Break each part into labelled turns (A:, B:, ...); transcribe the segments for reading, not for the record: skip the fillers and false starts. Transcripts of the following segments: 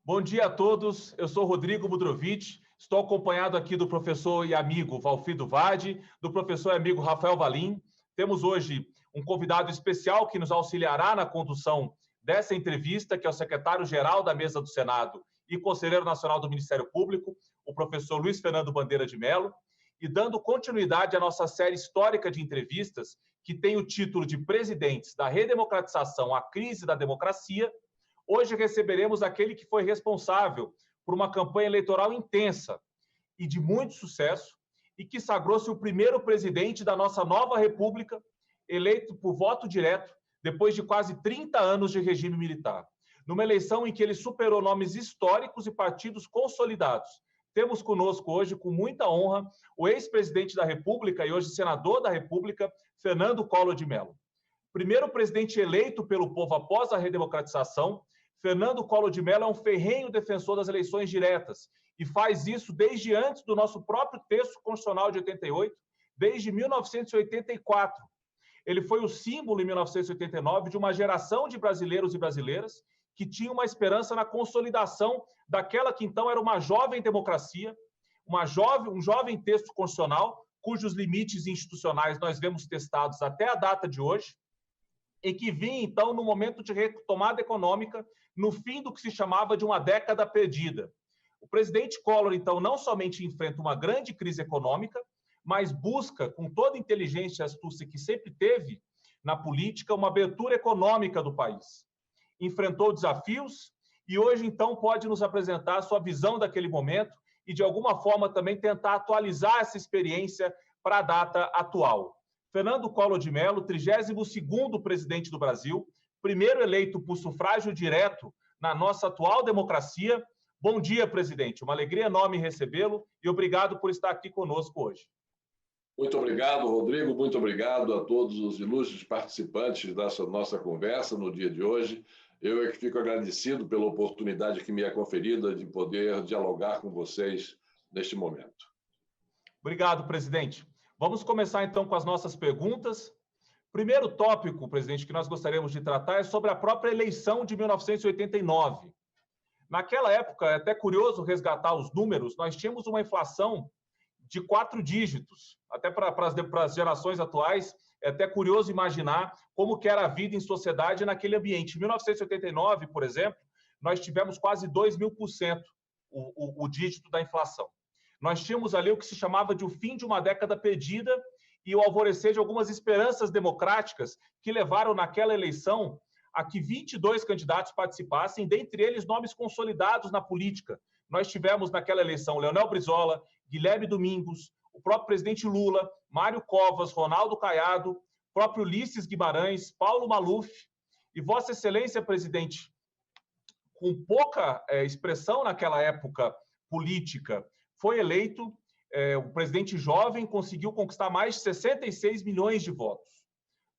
A: Bom dia a todos, eu sou Rodrigo Budrovich, estou acompanhado aqui do professor e amigo Valfido Vade, do professor e amigo Rafael Valim. Temos hoje um convidado especial que nos auxiliará na condução dessa entrevista, que é o secretário-geral da Mesa do Senado e conselheiro nacional do Ministério Público, o professor Luiz Fernando Bandeira de Mello, e dando continuidade à nossa série histórica de entrevistas, que tem o título de Presidentes da Redemocratização à Crise da Democracia. Hoje receberemos aquele que foi responsável por uma campanha eleitoral intensa e de muito sucesso e que sagrou-se o primeiro presidente da nossa nova república, eleito por voto direto depois de quase 30 anos de regime militar. Numa eleição em que ele superou nomes históricos e partidos consolidados. Temos conosco hoje, com muita honra, o ex-presidente da República e hoje senador da República, Fernando Collor de Mello. Primeiro presidente eleito pelo povo após a redemocratização, Fernando Collor de Mello é um ferrenho defensor das eleições diretas e faz isso desde antes do nosso próprio texto constitucional de 88, desde 1984. Ele foi o símbolo, em 1989, de uma geração de brasileiros e brasileiras que tinham uma esperança na consolidação daquela que então era uma jovem democracia, um jovem texto constitucional, cujos limites institucionais nós vemos testados até a data de hoje, e que vinha, então, no momento de retomada econômica, no fim do que se chamava de uma década perdida. O presidente Collor, então, não somente enfrenta uma grande crise econômica, mas busca, com toda a inteligência e astúcia que sempre teve na política, uma abertura econômica do país. Enfrentou desafios e hoje, então, pode nos apresentar a sua visão daquele momento e, de alguma forma, também tentar atualizar essa experiência para a data atual. Fernando Collor de Mello, 32º presidente do Brasil, primeiro eleito por sufrágio direto na nossa atual democracia. Bom dia, presidente. Uma alegria enorme recebê-lo e obrigado por estar aqui conosco hoje.
B: Muito obrigado, Rodrigo. Muito obrigado a todos os ilustres participantes dessa nossa conversa no dia de hoje. Eu é que fico agradecido pela oportunidade que me é conferida de poder dialogar com vocês neste momento.
A: Obrigado, presidente. Vamos começar, então, com as nossas perguntas. Primeiro tópico, presidente, que nós gostaríamos de tratar é sobre a própria eleição de 1989. Naquela época, é até curioso resgatar os números, nós tínhamos uma inflação de 4 dígitos. Até para as gerações atuais, é até curioso imaginar como que era a vida em sociedade naquele ambiente. Em 1989, por exemplo, nós tivemos quase 2.000% o dígito da inflação. Nós tínhamos ali o que se chamava de o fim de uma década perdida e o alvorecer de algumas esperanças democráticas que levaram naquela eleição a que 22 candidatos participassem, dentre eles nomes consolidados na política. Nós tivemos naquela eleição Leonel Brizola, Guilherme Domingos, o próprio presidente Lula, Mário Covas, Ronaldo Caiado, próprio Ulisses Guimarães, Paulo Maluf e Vossa Excelência, presidente, com pouca expressão naquela época política, foi eleito, o presidente jovem conseguiu conquistar mais de 66 milhões de votos.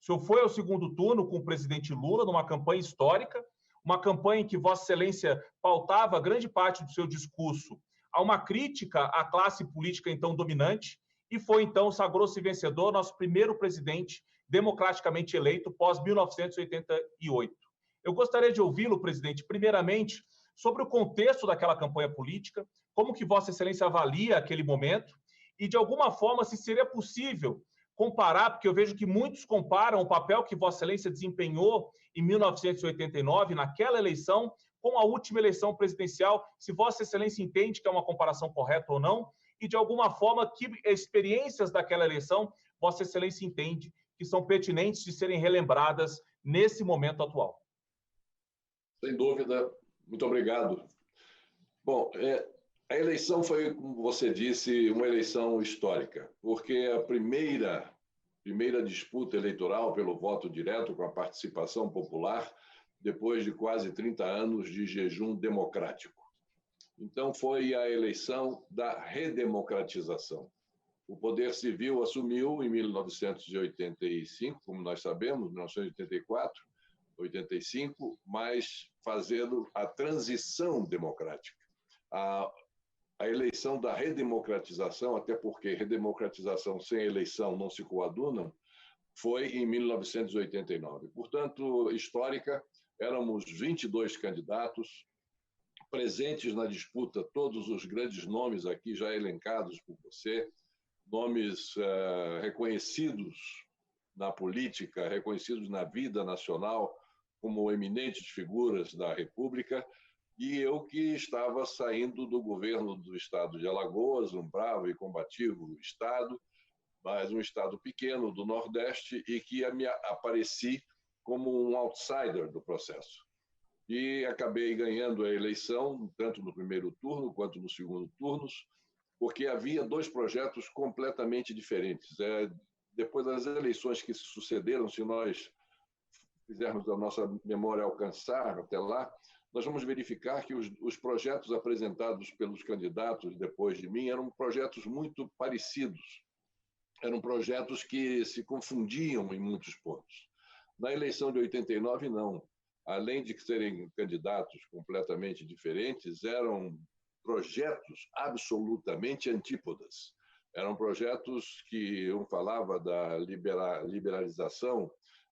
A: O senhor foi ao segundo turno com o presidente Lula, numa campanha histórica, uma campanha em que Vossa Excelência pautava grande parte do seu discurso a uma crítica à classe política então dominante, e foi então, sagrou-se vencedor, nosso primeiro presidente democraticamente eleito pós-1988. Eu gostaria de ouvi-lo, presidente, primeiramente, sobre o contexto daquela campanha política, como que Vossa Excelência avalia aquele momento e, de alguma forma, se seria possível comparar, porque eu vejo que muitos comparam o papel que Vossa Excelência desempenhou em 1989, naquela eleição, com a última eleição presidencial, se Vossa Excelência entende que é uma comparação correta ou não, e, de alguma forma, que experiências daquela eleição Vossa Excelência entende que são pertinentes de serem relembradas nesse momento atual.
B: Sem dúvida. Muito obrigado. Bom, a eleição foi, como você disse, uma eleição histórica, porque a primeira disputa eleitoral pelo voto direto com a participação popular, depois de quase 30 anos de jejum democrático. Então, foi a eleição da redemocratização. O poder civil assumiu em 1985, como nós sabemos, 1984, 85, mas fazendo a transição democrática. A eleição da redemocratização, até porque redemocratização sem eleição não se coadunam, foi em 1989. Portanto, histórica, éramos 22 candidatos presentes na disputa todos os grandes nomes aqui já elencados por você, nomes reconhecidos na política, reconhecidos na vida nacional como eminentes figuras da República, e eu que estava saindo do governo do estado de Alagoas, um bravo e combativo estado, mas um estado pequeno do Nordeste, e que me apareci como um outsider do processo. E acabei ganhando a eleição, tanto no primeiro turno quanto no segundo turno, porque havia dois projetos completamente diferentes. Depois das eleições que se sucederam, se nós fizermos a nossa memória alcançar até lá, nós vamos verificar que os projetos apresentados pelos candidatos depois de mim eram projetos muito parecidos. Eram projetos que se confundiam em muitos pontos. Na eleição de 89, não. Além de serem candidatos completamente diferentes, eram projetos absolutamente antípodas. Eram projetos que um falava da liberalização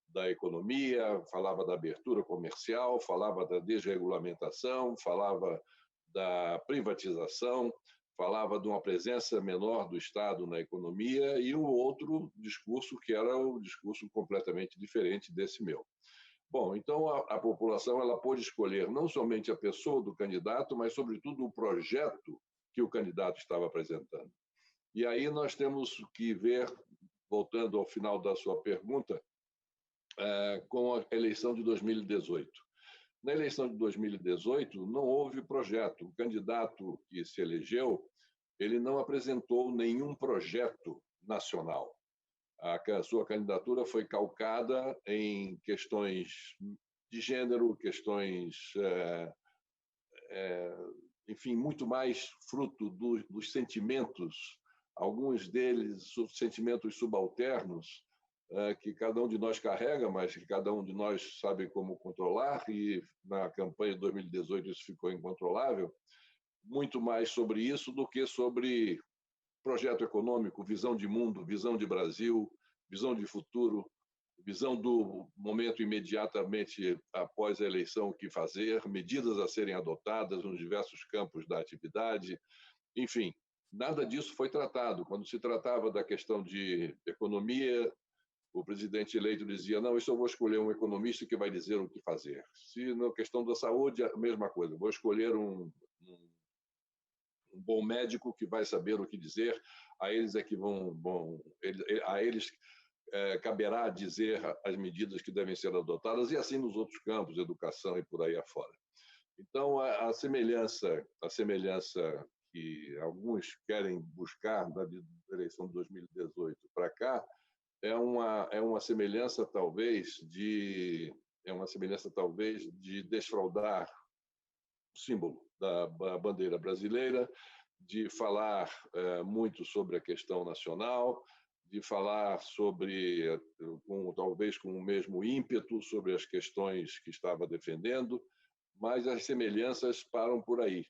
B: da economia, falava da abertura comercial, falava da desregulamentação, falava da privatização, falava de uma presença menor do Estado na economia, e o outro discurso que era o discurso completamente diferente desse meu. Bom, então a população ela pôde escolher não somente a pessoa do candidato, mas, sobretudo, o projeto que o candidato estava apresentando. E aí nós temos que ver, voltando ao final da sua pergunta, com a eleição de 2018. Na eleição de 2018, não houve projeto. O candidato que se elegeu, ele não apresentou nenhum projeto nacional. A sua candidatura foi calcada em questões de gênero, questões, enfim, muito mais fruto dos sentimentos, alguns deles sentimentos subalternos, que cada um de nós carrega, mas que cada um de nós sabe como controlar, e na campanha de 2018 isso ficou incontrolável, muito mais sobre isso do que sobre projeto econômico, visão de mundo, visão de Brasil, visão de futuro, visão do momento imediatamente após a eleição, o que fazer, medidas a serem adotadas nos diversos campos da atividade, enfim, nada disso foi tratado. Quando se tratava da questão de economia, o presidente eleito dizia: não, isso eu vou escolher um economista que vai dizer o que fazer. Se na questão da saúde, a mesma coisa, vou escolher um bom médico que vai saber o que dizer, a eles é que a eles caberá dizer as medidas que devem ser adotadas, e assim nos outros campos, educação e por aí afora. Então, a semelhança que alguns querem buscar da eleição de 2018 para cá é uma semelhança talvez de desfraudar o símbolo da bandeira brasileira, de falar muito sobre a questão nacional, de falar talvez com o mesmo ímpeto sobre as questões que estava defendendo, mas as semelhanças param por aí.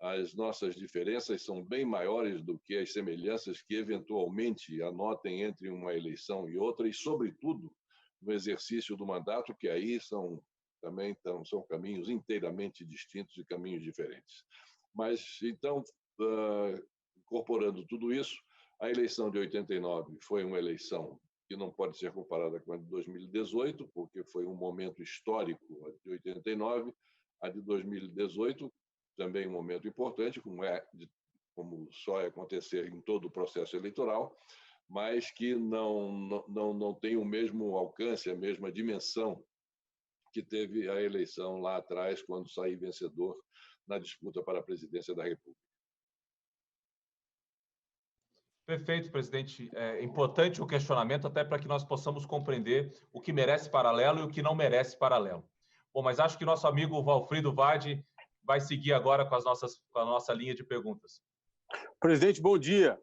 B: As nossas diferenças são bem maiores do que as semelhanças que eventualmente anotem entre uma eleição e outra, e, sobretudo, no exercício do mandato, que aí são caminhos inteiramente distintos e caminhos diferentes. Mas, então, incorporando tudo isso, a eleição de 89 foi uma eleição que não pode ser comparada com a de 2018, porque foi um momento histórico, a de 89. A de 2018, também um momento importante, como só é acontecer em todo o processo eleitoral, mas que não tem o mesmo alcance, a mesma dimensão que teve a eleição lá atrás, quando saí vencedor na disputa para a presidência da República.
A: Perfeito, presidente. É importante o questionamento, até para que nós possamos compreender o que merece paralelo e o que não merece paralelo. Bom, mas acho que nosso amigo Valfrido Vade vai seguir agora com a nossa linha de perguntas.
C: Presidente, bom dia.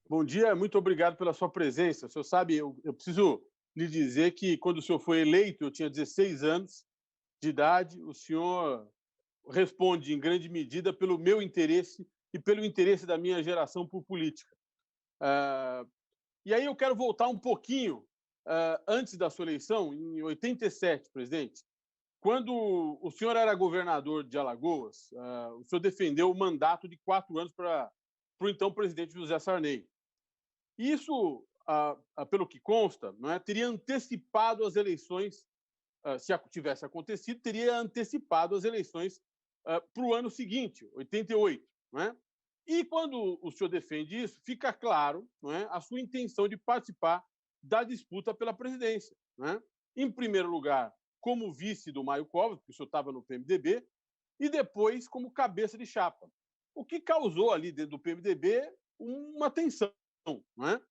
C: Bom dia, muito obrigado pela sua presença. O senhor sabe, eu preciso lhe dizer que quando o senhor foi eleito, eu tinha 16 anos de idade, o senhor responde em grande medida pelo meu interesse e pelo interesse da minha geração por política. E aí eu quero voltar um pouquinho antes da sua eleição, em 87, presidente. Quando o senhor era governador de Alagoas, o senhor defendeu o mandato de 4 anos para o então presidente José Sarney. Isso, pelo que consta, não é, teria antecipado as eleições, se tivesse acontecido, teria antecipado as eleições para o ano seguinte, 88. Não é? E quando o senhor defende isso, fica claro, não é, a sua intenção de participar da disputa pela presidência. Não é? Em primeiro lugar, como vice do Mário Covas, porque o senhor estava no PMDB, e depois como cabeça de chapa. O que causou ali dentro do PMDB uma tensão. Não é?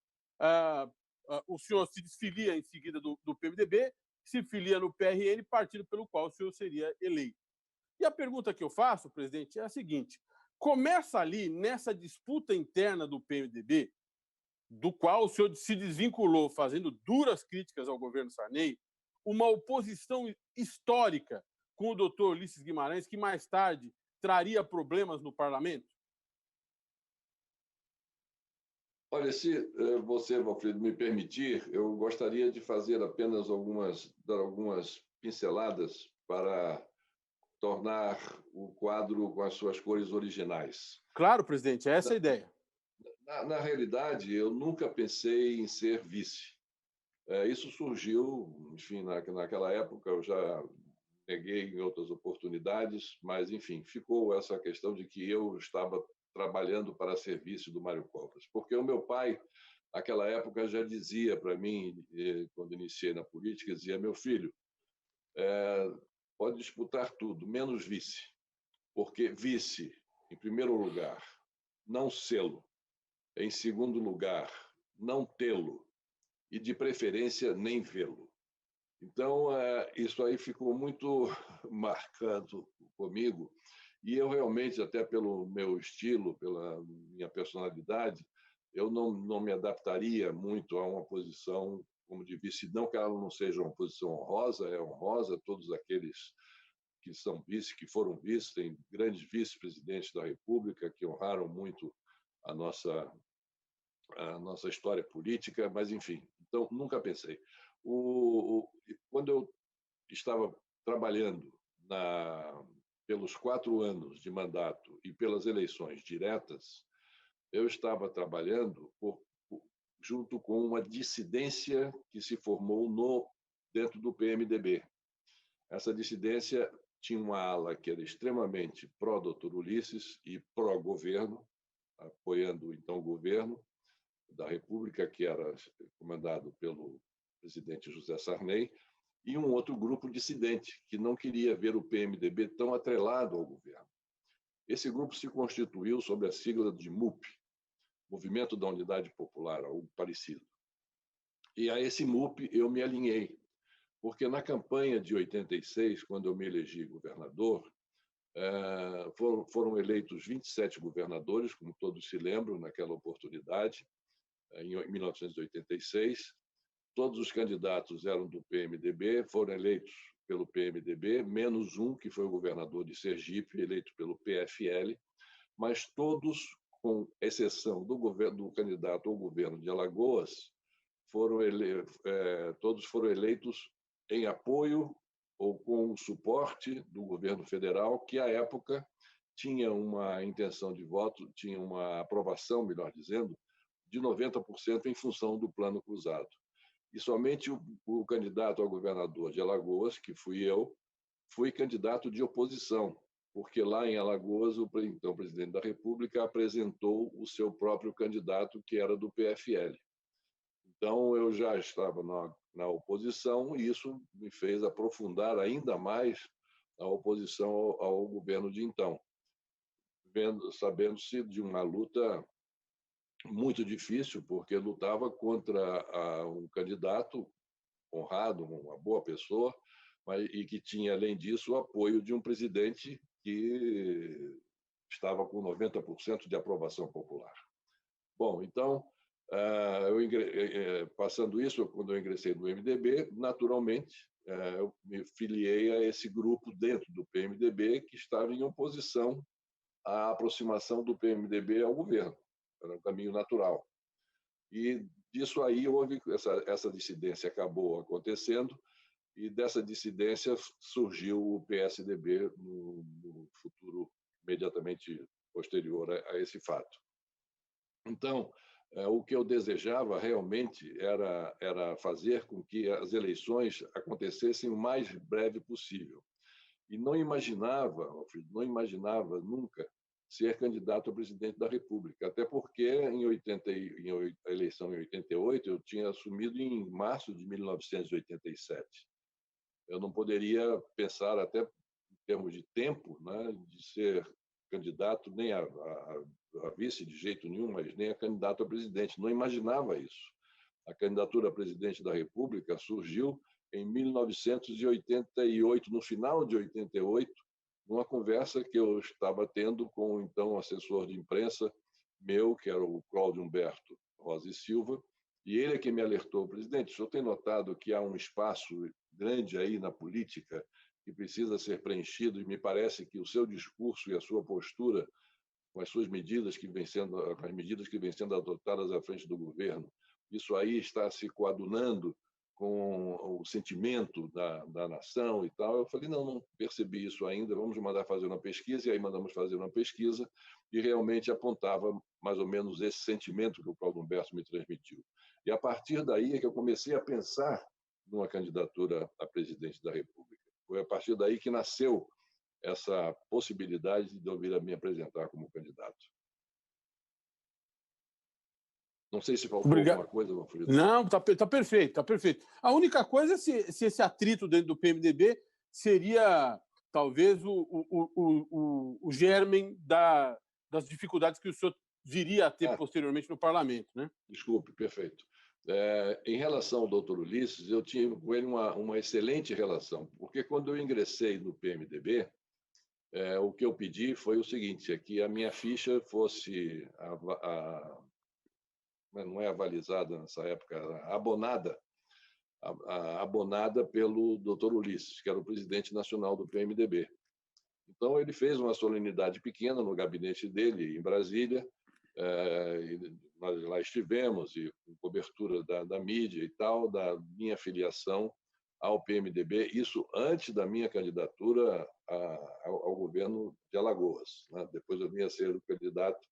C: O senhor se desfilia em seguida do PMDB, se filia no PRN, partido pelo qual o senhor seria eleito. E a pergunta que eu faço, presidente, é a seguinte: começa ali, nessa disputa interna do PMDB, do qual o senhor se desvinculou, fazendo duras críticas ao governo Sarney, uma oposição histórica com o doutor Ulisses Guimarães, que mais tarde traria problemas no parlamento?
B: Olha, se você, Valfrido, me permitir, eu gostaria de fazer apenas dar algumas pinceladas para tornar o quadro com as suas cores originais.
C: Claro, presidente, essa é a ideia.
B: Na realidade, eu nunca pensei em ser vice. Isso surgiu, enfim, naquela época eu já neguei em outras oportunidades, mas, enfim, ficou essa questão de que eu estava trabalhando para ser vice do Mário Covas. Porque o meu pai, naquela época, já dizia para mim, quando iniciei na política, dizia: meu filho, pode disputar tudo, menos vice. Porque vice, em primeiro lugar, não sê-lo. Em segundo lugar, não tê-lo. E, de preferência, nem vê-lo. Então, isso aí ficou muito marcado comigo, e eu realmente, até pelo meu estilo, pela minha personalidade, eu não me adaptaria muito a uma posição como de vice, não que ela não seja uma posição honrosa, é honrosa, todos aqueles que são vice, que foram vice, tem grandes vice-presidentes da República que honraram muito a nossa história política, mas, enfim, então, nunca pensei. Quando eu estava trabalhando pelos 4 anos de mandato e pelas eleições diretas, eu estava trabalhando junto com uma dissidência que se formou dentro do PMDB. Essa dissidência tinha uma ala que era extremamente pró-doutor Ulisses e pró-governo, apoiando, então, o governo da República, que era comandado pelo presidente José Sarney, e um outro grupo dissidente, que não queria ver o PMDB tão atrelado ao governo. Esse grupo se constituiu sob a sigla de MUP, Movimento da Unidade Popular, algo parecido. E a esse MUP eu me alinhei, porque na campanha de 86, quando eu me elegi governador, foram eleitos 27 governadores, como todos se lembram, naquela oportunidade, em 1986. Todos os candidatos eram do PMDB, foram eleitos pelo PMDB, menos um, que foi o governador de Sergipe, eleito pelo PFL, mas todos, com exceção do candidato ao governo de Alagoas, todos foram eleitos em apoio ou com o suporte do governo federal, que, à época, tinha uma intenção de voto, tinha uma aprovação, melhor dizendo, de 90% em função do Plano Cruzado. E somente o candidato ao governador de Alagoas, que fui eu, fui candidato de oposição, porque lá em Alagoas o então presidente da República apresentou o seu próprio candidato, que era do PFL. Então, eu já estava na oposição e isso me fez aprofundar ainda mais a oposição ao governo de então, sabendo-se de uma luta muito difícil, porque lutava contra um candidato honrado, uma boa pessoa, e que tinha, além disso, o apoio de um presidente que estava com 90% de aprovação popular. Bom, então, passando isso, quando eu ingressei no MDB, naturalmente, eu me filiei a esse grupo dentro do PMDB que estava em oposição à aproximação do PMDB ao governo. Era um caminho natural. E disso aí houve essa dissidência acabou acontecendo, e dessa dissidência surgiu o PSDB no futuro imediatamente posterior a esse fato. Então, o que eu desejava realmente era fazer com que as eleições acontecessem o mais breve possível. E não imaginava nunca ser candidato a presidente da República, até porque a eleição em 88 eu tinha assumido em março de 1987. Eu não poderia pensar, até em termos de tempo, né, de ser candidato nem a vice de jeito nenhum, mas nem a candidato a presidente. Não imaginava isso. A candidatura a presidente da República surgiu em 1988, no final de 88, numa conversa que eu estava tendo com o então assessor de imprensa meu, que era o Cláudio Humberto Rosa e Silva, e ele é que me alertou: presidente, o senhor tem notado que há um espaço grande aí na política que precisa ser preenchido, e me parece que o seu discurso e a sua postura, com as suas medidas que vêm sendo adotadas à frente do governo, isso aí está se coadunando com o sentimento da nação e tal. Eu falei, não percebi isso ainda, vamos mandar fazer uma pesquisa. E aí mandamos fazer uma pesquisa e realmente apontava mais ou menos esse sentimento que o Cláudio Humberto me transmitiu. E a partir daí é que eu comecei a pensar numa candidatura a presidente da República. Foi a partir daí que nasceu essa possibilidade de eu vir a me apresentar como candidato. Não sei se faltou alguma coisa, Manfredo.
C: Não, tá perfeito, está perfeito. A única coisa é se esse atrito dentro do PMDB seria, talvez, o germen das dificuldades que o senhor viria a ter posteriormente no parlamento, né?
B: Desculpe, perfeito. Em relação ao doutor Ulisses, eu tive com ele uma excelente relação, porque quando eu ingressei no PMDB, o que eu pedi foi o seguinte, é que a minha ficha fosse não é avalizada nessa época, abonada pelo doutor Ulisses, que era o presidente nacional do PMDB. Então, ele fez uma solenidade pequena no gabinete dele, em Brasília, e nós lá estivemos, e com cobertura da mídia e tal, da minha filiação ao PMDB, isso antes da minha candidatura ao governo de Alagoas, né? Depois eu vinha a ser o candidato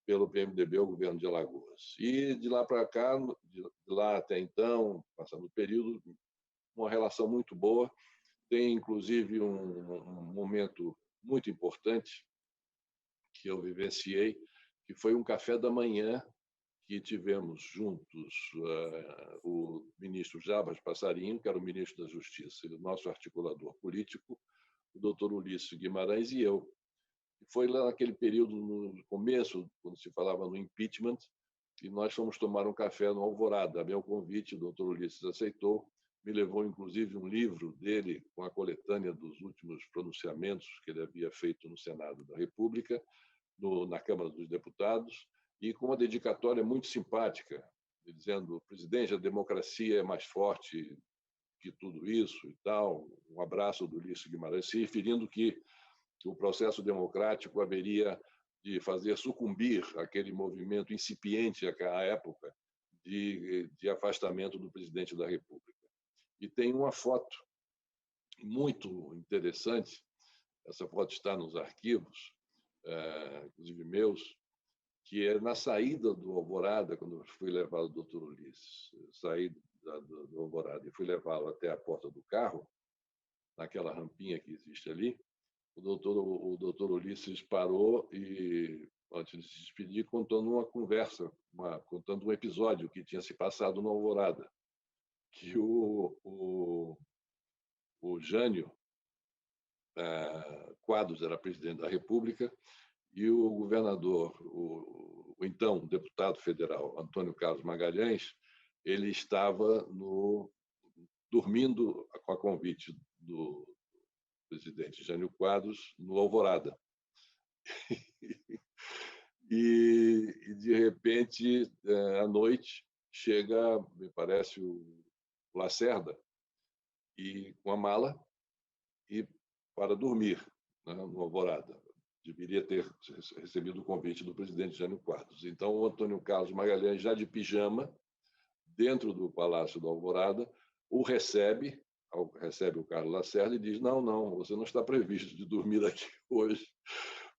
B: pelo PMDB ao governo de Alagoas. E de lá para cá, de lá até então, passando o período, uma relação muito boa. Tem, inclusive, um momento muito importante que eu vivenciei, que foi um café da manhã que tivemos juntos o ministro Jarbas Passarinho, que era o ministro da Justiça, e o nosso articulador político, o doutor Ulisses Guimarães, e eu. Foi lá naquele período, no começo, quando se falava no impeachment, e nós fomos tomar um café no Alvorada. A meu convite, o doutor Ulisses aceitou, me levou, inclusive, um livro dele com a coletânea dos últimos pronunciamentos que ele havia feito no Senado da República, na Câmara dos Deputados, e com uma dedicatória muito simpática, dizendo: presidente, a democracia é mais forte que tudo isso e tal. Um abraço do Ulisses Guimarães, se referindo que o processo democrático haveria de fazer sucumbir aquele movimento incipiente à época de afastamento do presidente da República. E tem uma foto muito interessante, essa foto está nos arquivos, inclusive meus, que é na saída do Alvorada, quando eu fui levar o doutor Ulisses, saí do Alvorada e fui levá-lo até a porta do carro, naquela rampinha que existe ali. O doutor Ulisses parou e, antes de se despedir, contando uma conversa, contando um episódio que tinha se passado no Alvorada, que o Jânio Quadros era presidente da República e o governador, o então deputado federal Antônio Carlos Magalhães, ele estava dormindo a convite do presidente Jânio Quadros no Alvorada. E de repente, à noite, chega, me parece, o Lacerda, e com a mala, e para dormir, né, no Alvorada. Deveria ter recebido o convite do presidente Jânio Quadros. Então, o Antônio Carlos Magalhães, já de pijama, dentro do Palácio do Alvorada, o recebe recebe o Carlos Lacerda e diz: não, você não está previsto de dormir aqui hoje.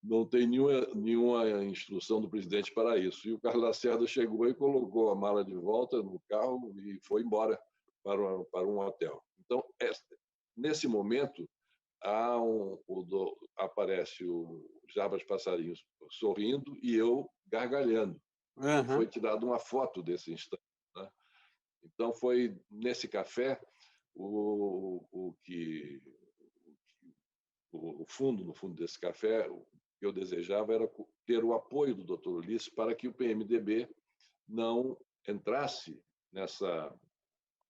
B: Não tem nenhuma instrução do presidente para isso. E o Carlos Lacerda chegou e colocou a mala de volta no carro e foi embora para um hotel. Então, nesse momento, aparece o Jarbas Passarinho sorrindo e eu gargalhando.
C: Uhum.
B: Foi tirada uma foto desse instante, né? Então, foi nesse café no fundo desse café, o que eu desejava era ter o apoio do Dr. Ulisses para que o PMDB não entrasse nessa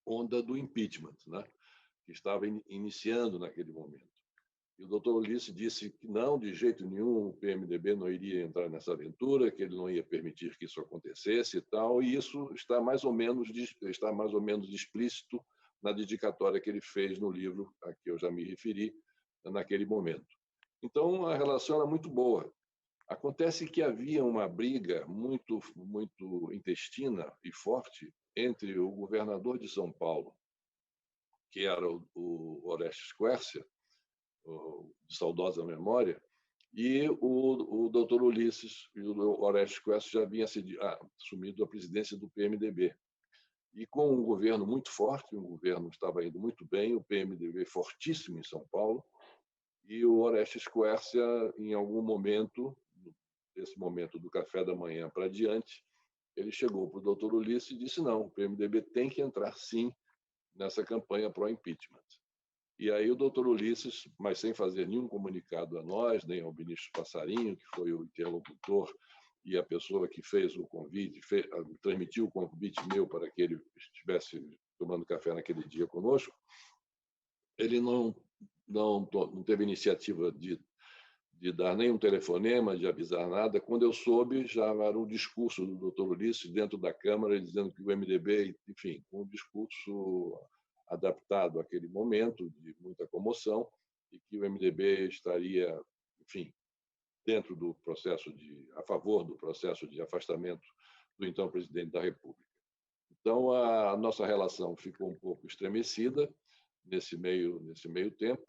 B: onda do impeachment, né, que estava iniciando naquele momento. E o Dr. Ulisses disse que não, de jeito nenhum, o PMDB não iria entrar nessa aventura, que ele não ia permitir que isso acontecesse e tal, e isso está mais ou menos explícito na dedicatória que ele fez no livro a que eu já me referi naquele momento. Então, a relação era muito boa. Acontece que havia uma briga muito intestina e forte entre o governador de São Paulo, que era o Orestes Quercia, de saudosa memória, e o doutor Ulisses, e o Orestes Quercia já havia assumido a presidência do PMDB. E com um governo muito forte, o governo estava indo muito bem, o PMDB fortíssimo em São Paulo, e o Orestes Quercia, em algum momento, desse momento do café da manhã para diante, ele chegou para o doutor Ulisses e disse: não, o PMDB tem que entrar, sim, nessa campanha pró-impeachment. E aí o doutor Ulisses, mas sem fazer nenhum comunicado a nós, nem ao ministro Passarinho, que foi o interlocutor e a pessoa que fez o convite, transmitiu o convite meu para que ele estivesse tomando café naquele dia conosco, ele não teve iniciativa de dar nenhum telefonema, de avisar nada. Quando eu soube, já era um discurso do doutor Ulisses dentro da Câmara, dizendo que o MDB, enfim, um discurso adaptado àquele momento de muita comoção, e que o MDB estaria, enfim, dentro do processo a favor do processo de afastamento do então presidente da República. Então, a nossa relação ficou um pouco estremecida nesse meio tempo,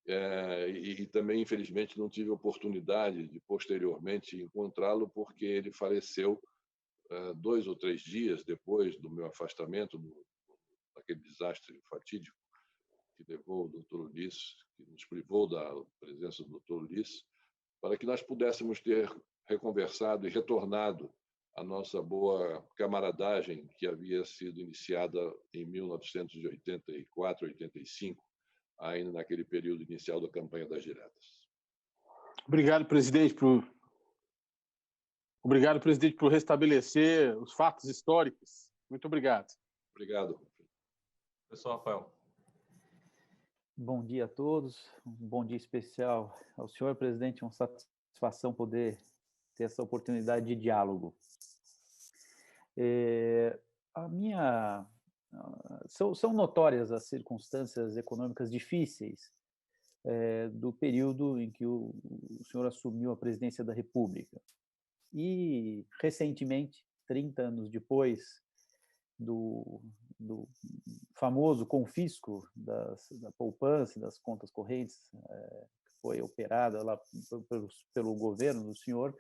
B: e também, infelizmente, não tive oportunidade de, posteriormente, encontrá-lo, porque ele faleceu 2 ou 3 dias depois do meu afastamento, daquele desastre fatídico que levou o doutor Ulisses, que nos privou da presença do doutor Ulisses, para que nós pudéssemos ter reconversado e retornado a nossa boa camaradagem que havia sido iniciada em 1984, 85, ainda naquele período inicial da campanha das diretas.
C: Obrigado, presidente, por restabelecer os fatos históricos. Muito obrigado.
B: Obrigado.
A: Professor Rafael.
D: Bom dia a todos, um bom dia especial ao senhor, presidente, uma satisfação poder ter essa oportunidade de diálogo. São notórias as circunstâncias econômicas difíceis do período em que o senhor assumiu a presidência da República. E, recentemente, 30 anos depois do famoso confisco da poupança e das contas correntes, que foi operada lá pelo governo do senhor,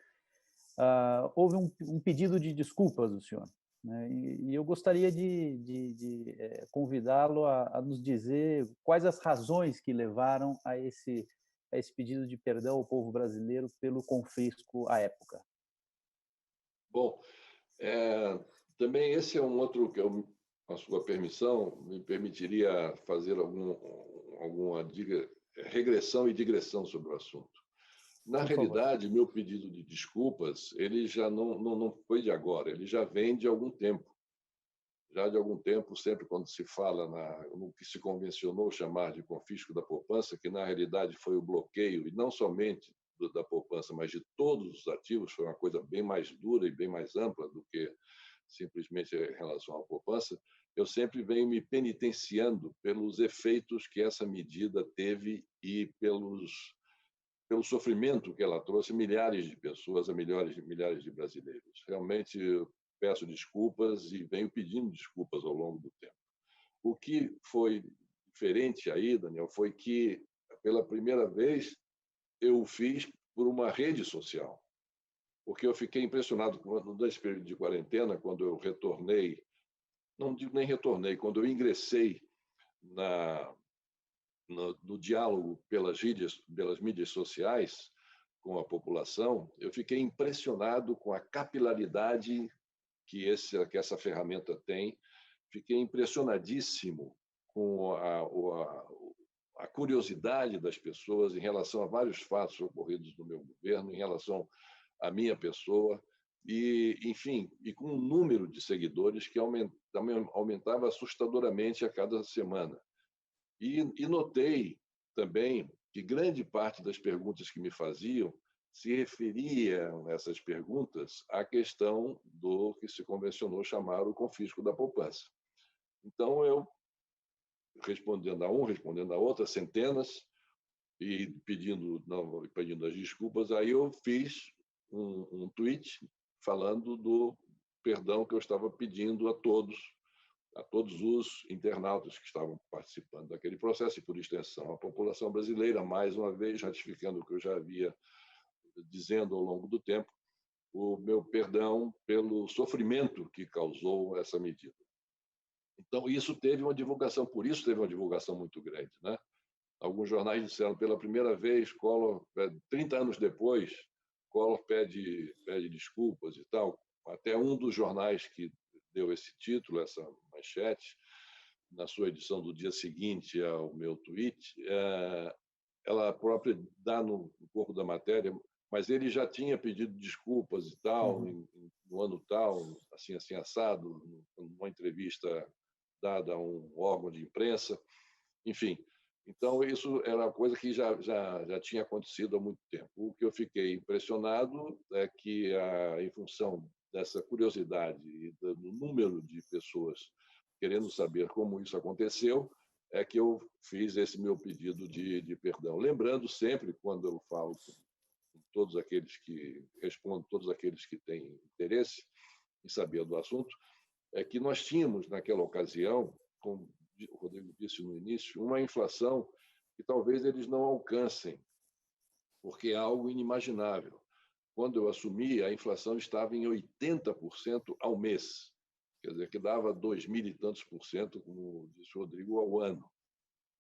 D: houve um pedido de desculpas do senhor, né? E eu gostaria de convidá-lo a nos dizer quais as razões que levaram a esse pedido de perdão ao povo brasileiro pelo confisco à época.
B: Bom, também esse é um outro que eu, com a sua permissão, me permitiria fazer alguma regressão e digressão sobre o assunto. Na realidade, meu pedido de desculpas, ele já não foi de agora, ele já vem de algum tempo. Já de algum tempo, sempre quando se fala no que se convencionou chamar de confisco da poupança, que na realidade foi o bloqueio, e não somente da poupança, mas de todos os ativos, foi uma coisa bem mais dura e bem mais ampla do que simplesmente em relação à poupança, eu sempre venho me penitenciando pelos efeitos que essa medida teve e pelo sofrimento que ela trouxe milhares de pessoas, a milhares de brasileiros. Realmente, eu peço desculpas e venho pedindo desculpas ao longo do tempo. O que foi diferente aí, Daniel, foi que, pela primeira vez, eu fiz por uma rede social, porque eu fiquei impressionado nesse período de quarentena, quando eu retornei, não digo nem retornei, quando eu ingressei no diálogo pelas mídias sociais com a população, eu fiquei impressionado com a capilaridade que essa ferramenta tem. Fiquei impressionadíssimo com a curiosidade das pessoas em relação a vários fatos ocorridos no meu governo, em relação à minha pessoa, e, enfim, e com um número de seguidores que aumentava assustadoramente a cada semana. E notei também que grande parte das perguntas que me faziam se referiam, essas perguntas, à questão do que se convencionou chamar o confisco da poupança. Então, eu, respondendo a um, respondendo a outra, centenas, e pedindo as desculpas, aí eu fiz um tweet falando do perdão que eu estava pedindo a todos os internautas que estavam participando daquele processo e, por extensão, a população brasileira, mais uma vez, ratificando o que eu já havia dizendo ao longo do tempo, o meu perdão pelo sofrimento que causou essa medida. Então, isso teve uma divulgação, por isso teve uma divulgação muito grande, né? Alguns jornais disseram, pela primeira vez, Collor, 30 anos depois, Collor pede desculpas e tal. Até um dos jornais que deu esse título, essa manchete, na sua edição do dia seguinte ao meu tweet, ela própria dá no corpo da matéria, mas ele já tinha pedido desculpas e tal, no ano tal, assim assado, numa entrevista dada a um órgão de imprensa, enfim. Então, isso era uma coisa que já tinha acontecido há muito tempo. O que eu fiquei impressionado é que, em função dessa curiosidade e do número de pessoas querendo saber como isso aconteceu, é que eu fiz esse meu pedido de perdão. Lembrando sempre, quando eu falo com todos aqueles que respondo, todos aqueles que têm interesse em saber do assunto, é que nós tínhamos, naquela ocasião, como o Rodrigo disse no início, uma inflação que talvez eles não alcancem, porque é algo inimaginável. Quando eu assumi, a inflação estava em 80% ao mês, quer dizer, que dava 2.000 e tantos por cento, como disse o Rodrigo, ao ano.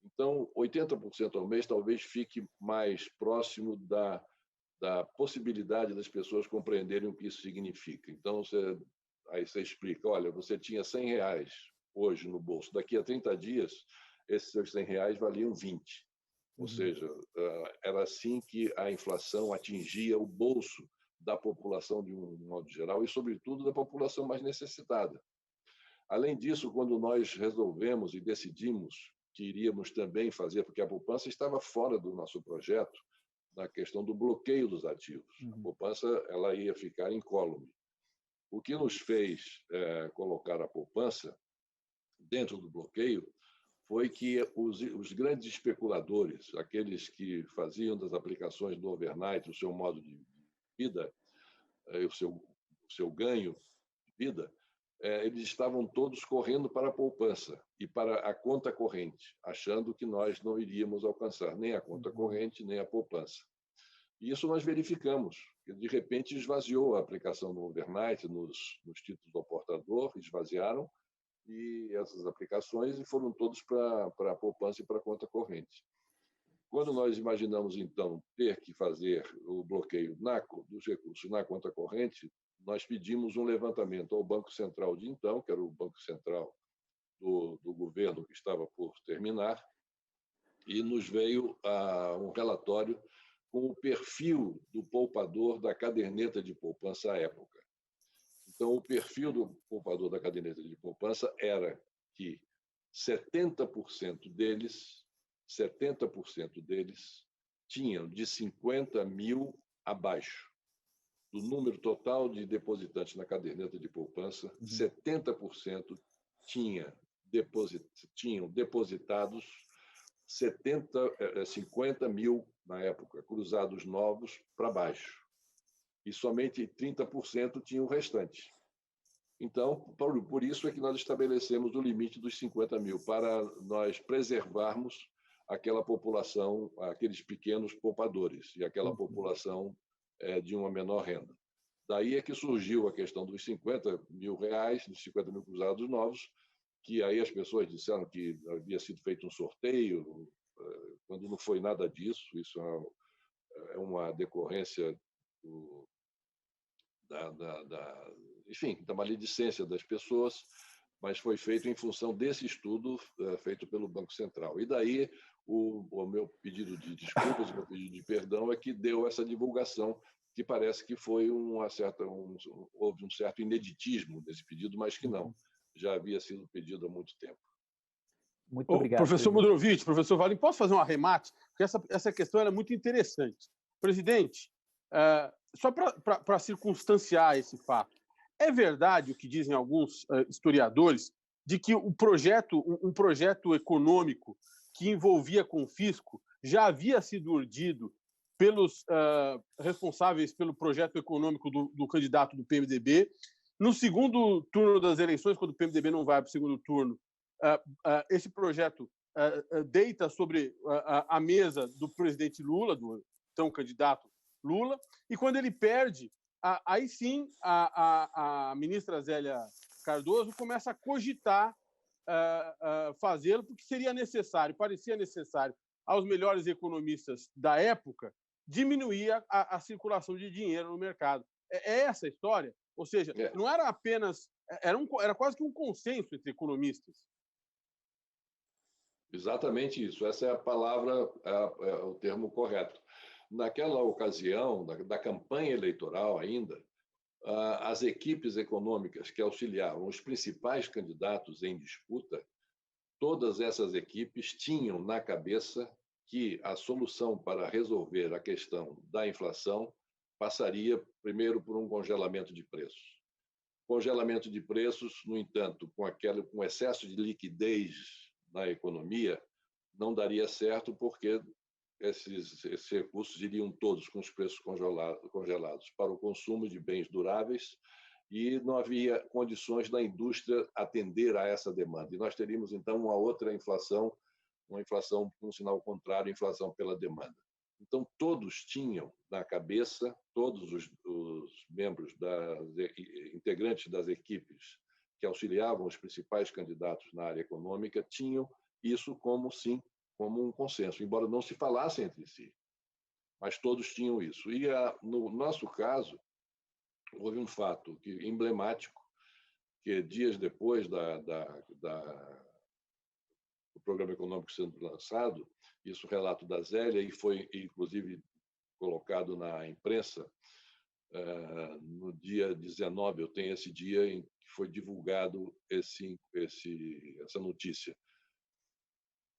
B: Então, 80% ao mês talvez fique mais próximo da possibilidade das pessoas compreenderem o que isso significa. Então, aí você explica, olha, você tinha R$100 hoje no bolso, daqui a 30 dias, esses seus R$100 valiam 20. Ou seja, era assim que a inflação atingia o bolso da população de um modo geral e, sobretudo, da população mais necessitada. Além disso, quando nós resolvemos e decidimos que iríamos também fazer, porque a poupança estava fora do nosso projeto, na questão do bloqueio dos ativos. A poupança ela ia ficar incólume. O que nos fez colocar a poupança dentro do bloqueio foi que os grandes especuladores, aqueles que faziam das aplicações do overnight o seu modo de vida, o seu ganho de vida, eles estavam todos correndo para a poupança e para a conta corrente, achando que nós não iríamos alcançar nem a conta corrente, nem a poupança. E isso nós verificamos, que de repente esvaziou a aplicação do overnight nos títulos do portador, esvaziaram, e essas aplicações e foram todos para a poupança e para a conta corrente. Quando nós imaginamos, então, ter que fazer o bloqueio dos recursos na conta corrente, nós pedimos um levantamento ao Banco Central de então, que era o Banco Central do governo que estava por terminar, e nos veio um relatório com o perfil do poupador da caderneta de poupança à época. Então, o perfil do poupador da caderneta de poupança era que 70% deles tinham de 50 mil abaixo. Do número total de depositantes na caderneta de poupança, 70% tinham depositados 50 mil, na época, cruzados novos para baixo. E somente 30% tinham o restante. Então, por isso é que nós estabelecemos o limite dos 50 mil, para nós preservarmos aquela população, aqueles pequenos poupadores e aquela população de uma menor renda. Daí é que surgiu a questão dos 50 mil reais, dos 50 mil cruzados novos, que aí as pessoas disseram que havia sido feito um sorteio, quando não foi nada disso. Isso é uma decorrência enfim, da maledicência das pessoas, mas foi feito em função desse estudo feito pelo Banco Central. E daí o meu pedido de desculpas, o meu pedido de perdão é que deu essa divulgação, que parece que foi houve um certo ineditismo nesse pedido, mas que não, já havia sido pedido há muito tempo.
D: Muito obrigado.
C: Professor Modrovic, professor Valim, posso fazer um arremate? Porque essa questão é muito interessante. Presidente, só para circunstanciar esse fato, é verdade o que dizem alguns historiadores de que um projeto econômico que envolvia confisco já havia sido urdido pelos responsáveis pelo projeto econômico do candidato do PMDB. No segundo turno das eleições, quando o PMDB não vai para o segundo turno, esse projeto deita sobre a mesa do presidente Lula, do então candidato Lula, e quando ele perde, aí sim a ministra Zélia Cardoso começa a cogitar fazê-lo, porque seria necessário, parecia necessário aos melhores economistas da época diminuir a circulação de dinheiro no mercado. É essa a história? Ou seja, não era apenas... Era quase que um consenso entre economistas.
B: Exatamente isso. Essa é a palavra, o termo correto. Naquela ocasião, da campanha eleitoral ainda, as equipes econômicas que auxiliavam os principais candidatos em disputa, todas essas equipes tinham na cabeça que a solução para resolver a questão da inflação passaria primeiro por um congelamento de preços. Congelamento de preços, no entanto, com excesso de liquidez na economia, não daria certo, porque esses recursos iriam todos com os preços congelados para o consumo de bens duráveis e não havia condições da indústria atender a essa demanda. E nós teríamos, então, uma outra inflação, uma inflação com um sinal contrário, inflação pela demanda. Então, todos tinham na cabeça, todos os membros, integrantes das equipes que auxiliavam os principais candidatos na área econômica, tinham isso como um consenso, embora não se falassem entre si, mas todos tinham isso. E, no nosso caso, houve um fato emblemático, que dias depois do programa econômico sendo lançado, isso relato da Zélia, e foi, inclusive, colocado na imprensa, no dia 19, eu tenho esse dia em que foi divulgado essa notícia.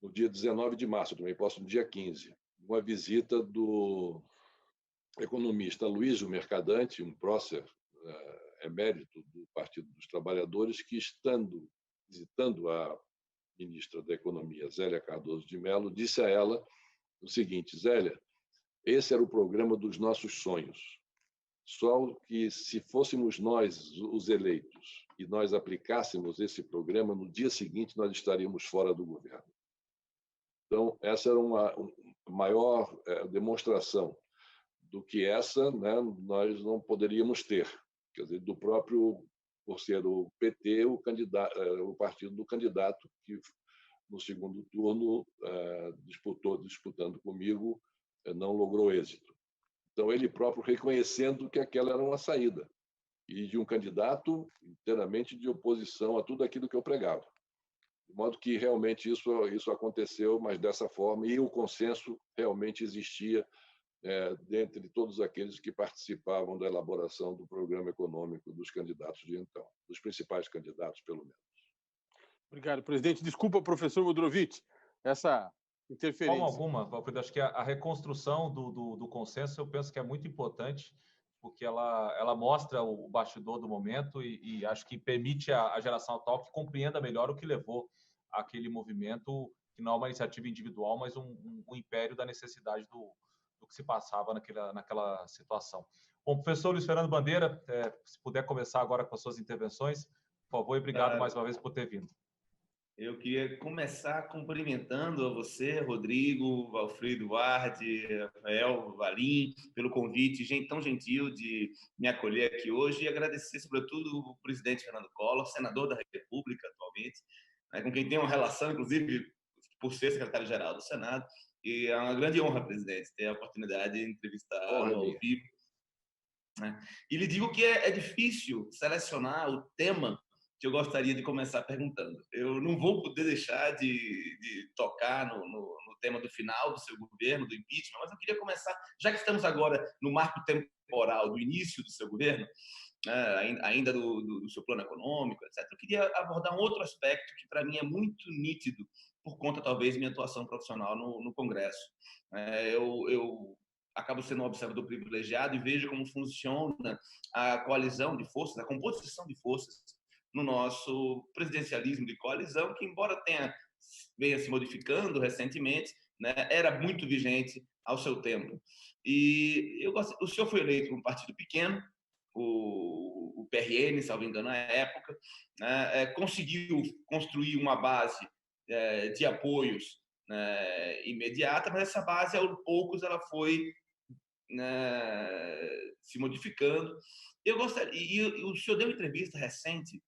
B: No dia 19 de março, eu também posso, no dia 15, uma visita do economista Luísio Mercadante, um prócer emérito do Partido dos Trabalhadores, que, visitando a ministra da Economia, Zélia Cardoso de Mello, disse a ela o seguinte: Zélia, esse era o programa dos nossos sonhos. Só que, se fôssemos nós os eleitos e nós aplicássemos esse programa, no dia seguinte nós estaríamos fora do governo. Então, essa era uma maior demonstração do que nós não poderíamos ter. Quer dizer, do próprio, por ser o PT, o partido do candidato, que no segundo turno, disputando comigo, não logrou êxito. Então, ele próprio reconhecendo que aquela era uma saída, e de um candidato inteiramente de oposição a tudo aquilo que eu pregava. De modo que realmente isso aconteceu, mas dessa forma, e o consenso realmente existia dentre todos aqueles que participavam da elaboração do programa econômico dos candidatos de então, dos principais candidatos, pelo menos.
C: Obrigado, presidente. Desculpa, professor Modrovic, essa interferência.
A: De forma alguma, Valfrido, acho que a reconstrução do consenso, eu penso que é muito importante, porque ela mostra o bastidor do momento e acho que permite à geração atual que compreenda melhor o que levou àquele movimento, que não é uma iniciativa individual, mas um império da necessidade do que se passava naquela situação. Bom, professor Luiz Fernando Bandeira, se puder começar agora com as suas intervenções, por favor, e obrigado mais uma vez por ter vindo.
E: Eu queria começar cumprimentando a você, Rodrigo, Valfrido Vardi, Rafael Valim, pelo convite tão gentil de me acolher aqui hoje e agradecer, sobretudo, o presidente Fernando Collor, senador da República atualmente, com quem tenho uma relação, inclusive, por ser secretário-geral do Senado. E é uma grande honra, presidente, ter a oportunidade de entrevistá-lo ao vivo. E lhe digo que é difícil selecionar o tema que eu gostaria de começar perguntando. Eu não vou poder deixar de tocar no tema do final do seu governo, do impeachment, mas eu queria começar, já que estamos agora no marco temporal do início do seu governo, ainda do seu plano econômico, etc., eu queria abordar um outro aspecto que, para mim, é muito nítido, por conta, talvez, da minha atuação profissional no Congresso. Eu acabo sendo um observador privilegiado e vejo como funciona a coalizão de forças, a composição de forças no nosso presidencialismo de coalizão, que, embora venha se modificando recentemente, era muito vigente ao seu tempo. E o senhor foi eleito por um partido pequeno, o PRN, salvo engano, na época, conseguiu construir uma base de apoios imediata, mas essa base, aos poucos, ela foi se modificando. E o senhor deu uma entrevista recente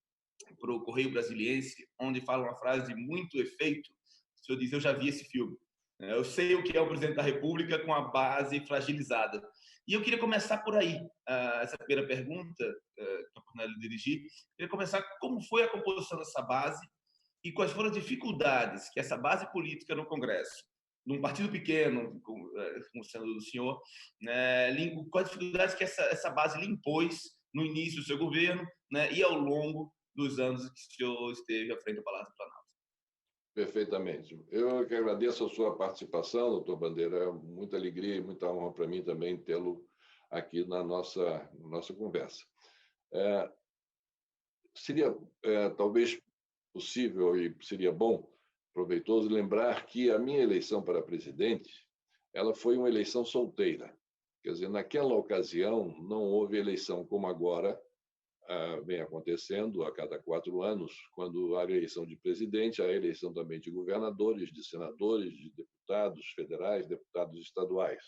E: para o Correio Brasiliense, onde fala uma frase de muito efeito. O senhor diz: eu já vi esse filme. Eu sei o que é o presidente da República com a base fragilizada. E eu queria começar por aí. Essa primeira pergunta, que eu vou dirigir, eu queria começar como foi a composição dessa base e quais foram as dificuldades que essa base política no Congresso, num partido pequeno, como sendo do senhor, quais dificuldades que essa base lhe impôs no início do seu governo, e ao longo dos anos que o senhor esteve à frente do Palácio do Planalto.
B: Perfeitamente. Eu que agradeço a sua participação, doutor Bandeira. É muita alegria e muita honra para mim também tê-lo aqui na nossa conversa. Seria talvez possível e seria bom, proveitoso, lembrar que a minha eleição para presidente ela foi uma eleição solteira. Quer dizer, naquela ocasião não houve eleição como agora vem acontecendo a cada 4 anos, quando há eleição de presidente, há eleição também de governadores, de senadores, de deputados federais, deputados estaduais.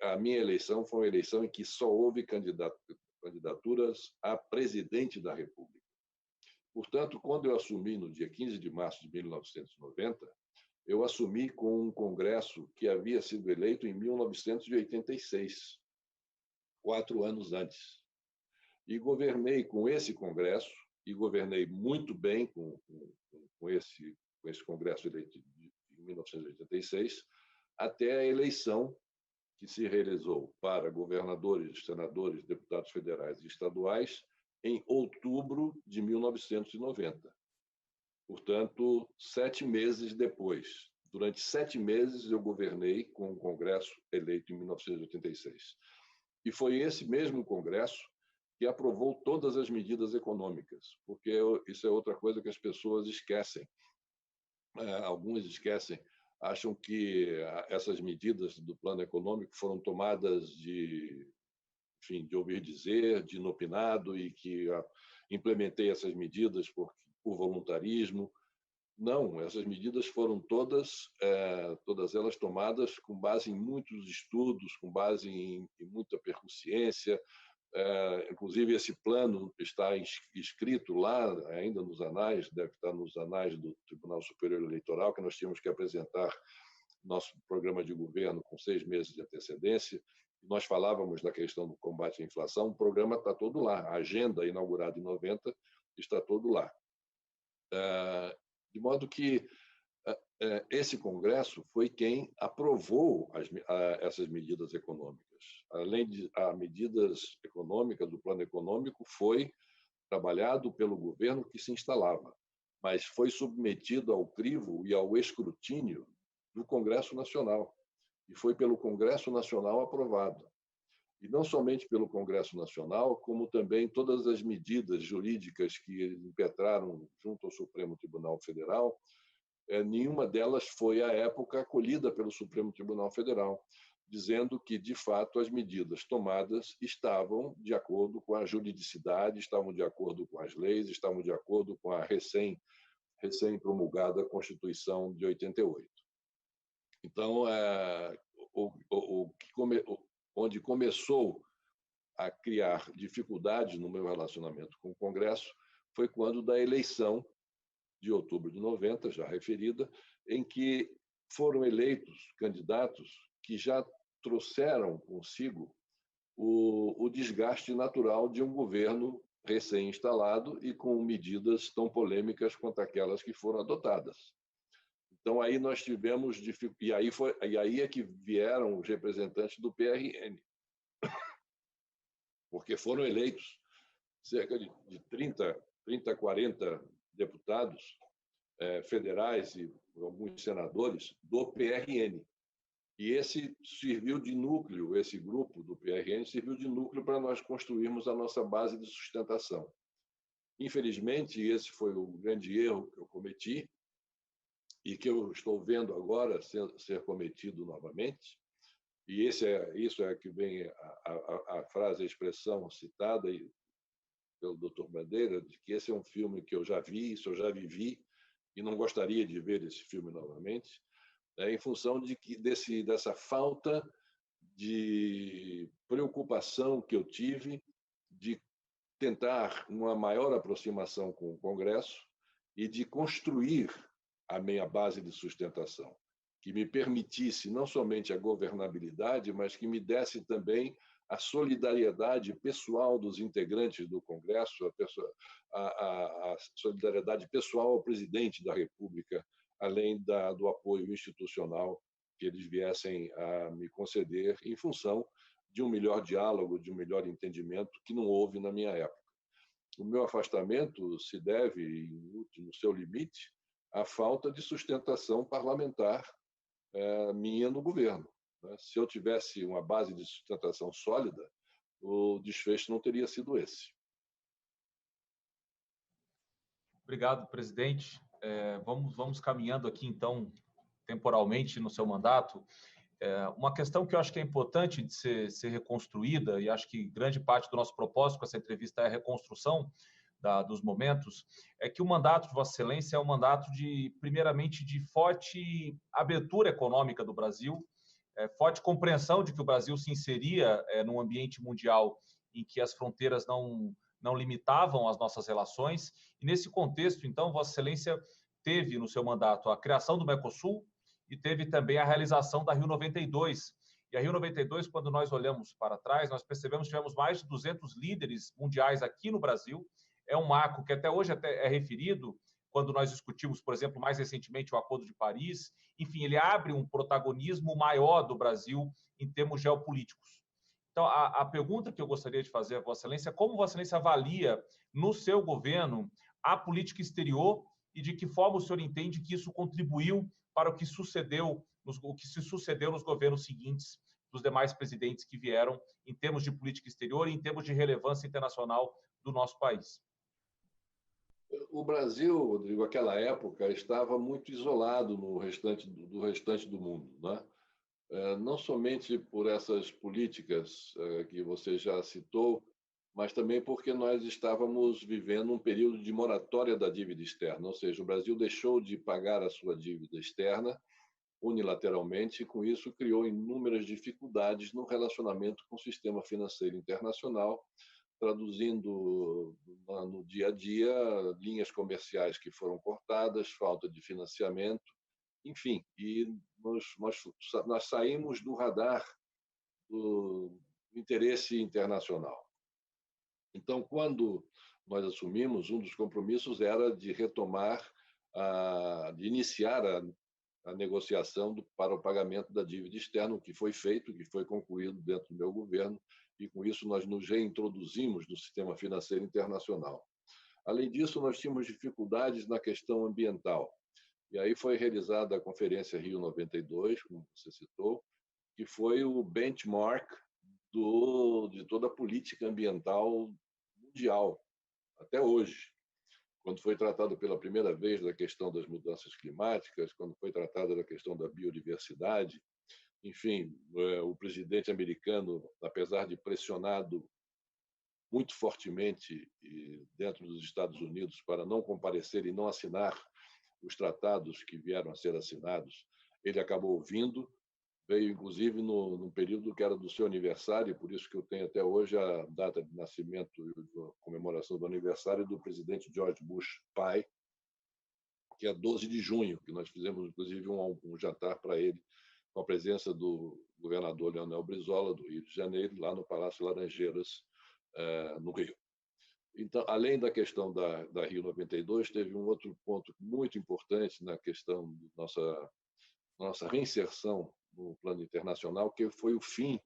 B: A minha eleição foi uma eleição em que só houve candidaturas a presidente da República. Portanto, quando eu assumi no dia 15 de março de 1990, eu assumi com um Congresso que havia sido eleito em 1986, 4 anos antes. E governei com esse Congresso, e governei muito bem com esse Congresso eleito de 1986, até a eleição que se realizou para governadores, senadores, deputados federais e estaduais em outubro de 1990. Portanto, 7 meses depois. Durante 7 meses eu governei com o Congresso eleito em 1986. E foi esse mesmo Congresso que aprovou todas as medidas econômicas, porque isso é outra coisa que as pessoas esquecem. Alguns esquecem, acham que essas medidas do plano econômico foram tomadas de ouvir dizer, de inopinado, e que implementei essas medidas por voluntarismo. Não, essas medidas foram todas elas tomadas com base em muitos estudos, com base em muita percussiência. Inclusive, esse plano está escrito lá, ainda nos anais, deve estar nos anais do Tribunal Superior Eleitoral, que nós tínhamos que apresentar nosso programa de governo com 6 meses de antecedência. Nós falávamos da questão do combate à inflação, o programa está todo lá, a agenda inaugurada em 90 está todo lá. De modo que esse Congresso foi quem aprovou essas medidas econômicas. Além de medidas econômicas, do plano econômico foi trabalhado pelo governo que se instalava, mas foi submetido ao crivo e ao escrutínio do Congresso Nacional, e foi pelo Congresso Nacional aprovado. E não somente pelo Congresso Nacional, como também todas as medidas jurídicas que impetraram junto ao Supremo Tribunal Federal, nenhuma delas foi, à época, acolhida pelo Supremo Tribunal Federal. dizendo que, de fato, as medidas tomadas estavam de acordo com a juridicidade, estavam de acordo com as leis, estavam de acordo com a recém-promulgada Constituição de 88. Então, onde começou a criar dificuldades no meu relacionamento com o Congresso foi quando da eleição de outubro de 90, já referida, em que foram eleitos candidatos que já trouxeram consigo o desgaste natural de um governo recém-instalado e com medidas tão polêmicas quanto aquelas que foram adotadas. Então, aí nós tivemos... E aí é que vieram os representantes do PRN, porque foram eleitos cerca de 30, 40 deputados federais e alguns senadores do PRN. E esse serviu de núcleo, esse grupo do PRN serviu de núcleo para nós construirmos a nossa base de sustentação. Infelizmente, esse foi o grande erro que eu cometi e que eu estou vendo agora ser cometido novamente. E isso é que vem a frase, a expressão citada pelo Dr. Bandeira, de que esse é um filme que eu já vi, isso eu já vivi, e não gostaria de ver esse filme novamente, em função dessa falta de preocupação que eu tive de tentar uma maior aproximação com o Congresso e de construir a minha base de sustentação, que me permitisse não somente a governabilidade, mas que me desse também a solidariedade pessoal dos integrantes do Congresso, a solidariedade pessoal ao presidente da República, além do apoio institucional que eles viessem a me conceder em função de um melhor diálogo, de um melhor entendimento, que não houve na minha época. O meu afastamento se deve, no seu limite, à falta de sustentação parlamentar minha no governo. Se eu tivesse uma base de sustentação sólida, o desfecho não teria sido esse.
A: Obrigado, presidente. Vamos caminhando aqui, então, temporalmente no seu mandato. Uma questão que eu acho que é importante de ser reconstruída, e acho que grande parte do nosso propósito com essa entrevista é a reconstrução dos momentos, é que o mandato de Vossa Excelência é um mandato, primeiramente, de forte abertura econômica do Brasil, forte compreensão de que o Brasil se inseria num ambiente mundial em que as fronteiras não limitavam as nossas relações. E, nesse contexto, então, Vossa Excelência teve no seu mandato a criação do Mercosul e teve também a realização da Rio 92. E a Rio 92, quando nós olhamos para trás, nós percebemos que tivemos mais de 200 líderes mundiais aqui no Brasil. É um marco que até hoje é referido quando nós discutimos, por exemplo, mais recentemente o Acordo de Paris. Enfim, ele abre um protagonismo maior do Brasil em termos geopolíticos. Então, a pergunta que eu gostaria de fazer a Vossa Excelência é como Vossa Excelência avalia no seu governo a política exterior e de que forma o senhor entende que isso contribuiu para o que se sucedeu nos governos seguintes dos demais presidentes que vieram em termos de política exterior e em termos de relevância internacional do nosso país.
B: O Brasil, Rodrigo, naquela época, estava muito isolado do restante do mundo, né? Não somente por essas políticas que você já citou, mas também porque nós estávamos vivendo um período de moratória da dívida externa, ou seja, o Brasil deixou de pagar a sua dívida externa unilateralmente, e com isso criou inúmeras dificuldades no relacionamento com o sistema financeiro internacional, traduzindo no dia a dia linhas comerciais que foram cortadas, falta de financiamento, enfim, e nós saímos do radar do interesse internacional. Então, quando nós assumimos, um dos compromissos era de retomar, de iniciar a negociação para o pagamento da dívida externa, o que foi feito, que foi concluído dentro do meu governo, e com isso nós nos reintroduzimos no sistema financeiro internacional. Além disso, nós tínhamos dificuldades na questão ambiental. E aí foi realizada a Conferência Rio 92, como você citou, que foi o benchmark de toda a política ambiental mundial, até hoje. Quando foi tratado pela primeira vez da questão das mudanças climáticas, quando foi tratada da questão da biodiversidade, enfim, o presidente americano, apesar de pressionado muito fortemente dentro dos Estados Unidos para não comparecer e não assinar os tratados que vieram a ser assinados, ele acabou vindo, veio inclusive num período que era do seu aniversário, por isso que eu tenho até hoje a data de nascimento e a comemoração do aniversário do presidente George Bush pai, que é 12 de junho, que nós fizemos inclusive um jantar para ele, com a presença do governador Leonel Brizola, do Rio de Janeiro, lá no Palácio Laranjeiras, no Rio. Então, além da questão da Rio 92, teve um outro ponto muito importante na questão da nossa reinserção no plano internacional, que foi o fim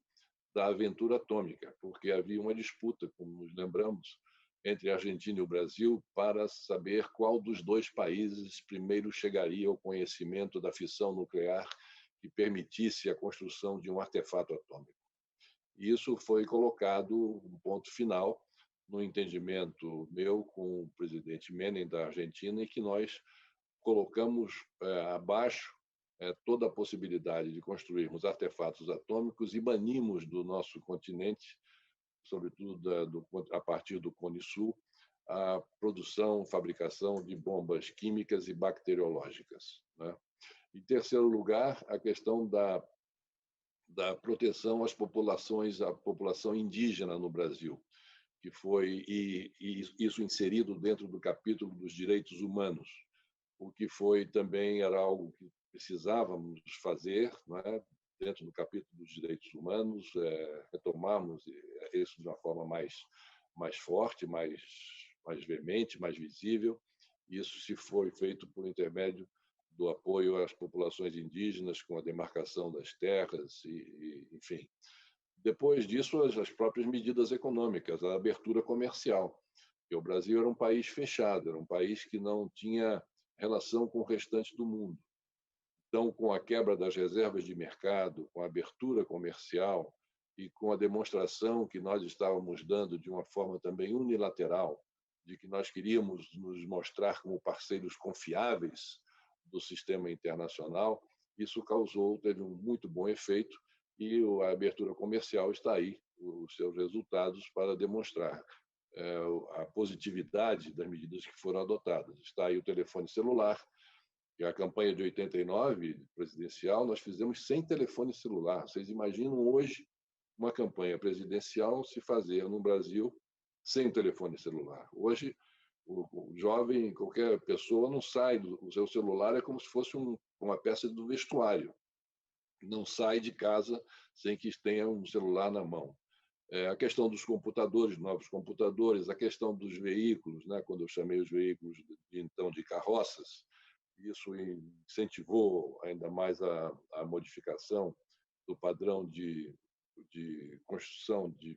B: da aventura atômica, porque havia uma disputa, como nos lembramos, entre a Argentina e o Brasil para saber qual dos dois países primeiro chegaria ao conhecimento da fissão nuclear que permitisse a construção de um artefato atômico. E isso foi colocado um ponto final no entendimento meu com o presidente Menem da Argentina, em que nós colocamos abaixo toda a possibilidade de construirmos artefatos atômicos e banimos do nosso continente, sobretudo a partir do Cone Sul, a produção, fabricação de bombas químicas e bacteriológicas, né? Em terceiro lugar, a questão da proteção às populações, à população indígena no Brasil, que foi isso inserido dentro do capítulo dos direitos humanos, o que era algo que precisávamos fazer, não é? Dentro do capítulo dos direitos humanos, retomarmos isso de uma forma mais forte, mais veemente, mais visível. Isso se foi feito por intermédio do apoio às populações indígenas, com a demarcação das terras, enfim. Depois disso, as próprias medidas econômicas, a abertura comercial. Porque o Brasil era um país fechado, era um país que não tinha relação com o restante do mundo. Então, com a quebra das reservas de mercado, com a abertura comercial e com a demonstração que nós estávamos dando de uma forma também unilateral, de que nós queríamos nos mostrar como parceiros confiáveis do sistema internacional, isso teve um muito bom efeito e a abertura comercial está aí, os seus resultados para demonstrar a positividade das medidas que foram adotadas. Está aí o telefone celular, que a campanha de 89 presidencial, nós fizemos sem telefone celular. Vocês imaginam hoje uma campanha presidencial se fazer no Brasil sem o telefone celular? Hoje, o jovem, qualquer pessoa, não sai do seu celular, é como se fosse uma peça do vestuário. Não sai de casa sem que tenha um celular na mão. A questão dos computadores, novos computadores, a questão dos veículos, né? Quando eu chamei os veículos então de carroças, isso incentivou ainda mais a modificação do padrão de construção, de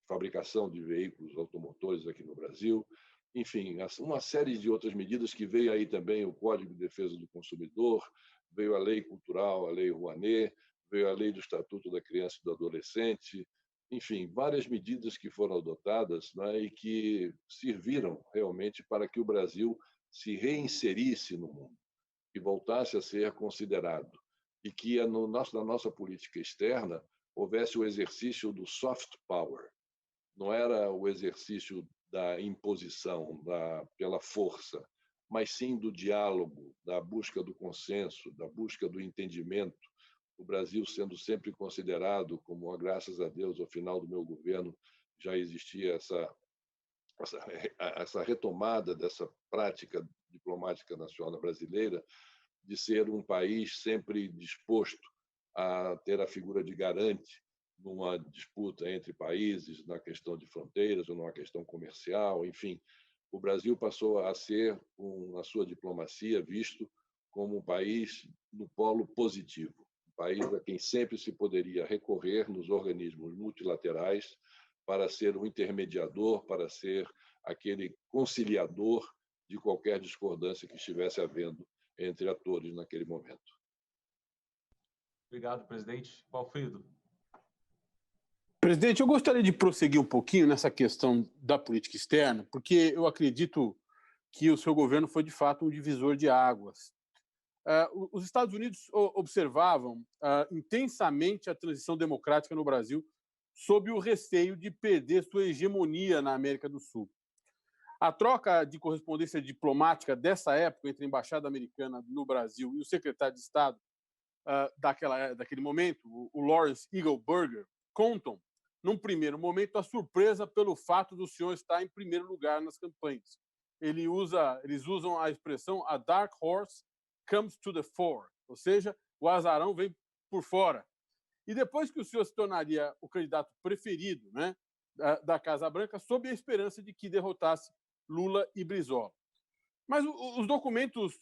B: fabricação de veículos automotores aqui no Brasil. Enfim, uma série de outras medidas que veio aí também o Código de Defesa do Consumidor, veio a Lei Cultural, a Lei Rouanet, veio a Lei do Estatuto da Criança e do Adolescente, enfim, várias medidas que foram adotadas, né, e que serviram realmente para que o Brasil se reinserisse no mundo, que voltasse a ser considerado, e que na nossa política externa houvesse o exercício do soft power. Não era o exercício da imposição, pela força, mas sim do diálogo, da busca do consenso, da busca do entendimento. O Brasil sendo sempre considerado como, graças a Deus, ao final do meu governo, já existia essa retomada dessa prática diplomática nacional brasileira, de ser um país sempre disposto a ter a figura de garante numa disputa entre países, na questão de fronteiras ou numa questão comercial, enfim. O Brasil passou a ser, na sua diplomacia, visto como um país no polo positivo, um país a quem sempre se poderia recorrer nos organismos multilaterais para ser um intermediador, para ser aquele conciliador de qualquer discordância que estivesse havendo entre atores naquele momento.
A: Obrigado, presidente. Valfrido.
C: Presidente, eu gostaria de prosseguir um pouquinho nessa questão da política externa, porque eu acredito que o seu governo foi, de fato, um divisor de águas. Os Estados Unidos observavam intensamente a transição democrática no Brasil sob o receio de perder sua hegemonia na América do Sul. A troca de correspondência diplomática dessa época entre a Embaixada Americana no Brasil e o secretário de Estado daquele momento, o Lawrence Eagleburger, contam, num primeiro momento, a surpresa pelo fato do senhor estar em primeiro lugar nas campanhas. Eles usam a expressão "a dark horse comes to the fore", ou seja, o azarão vem por fora. E depois que o senhor se tornaria o candidato preferido, né, da Casa Branca, sob a esperança de que derrotasse Lula e Brizola. Mas os documentos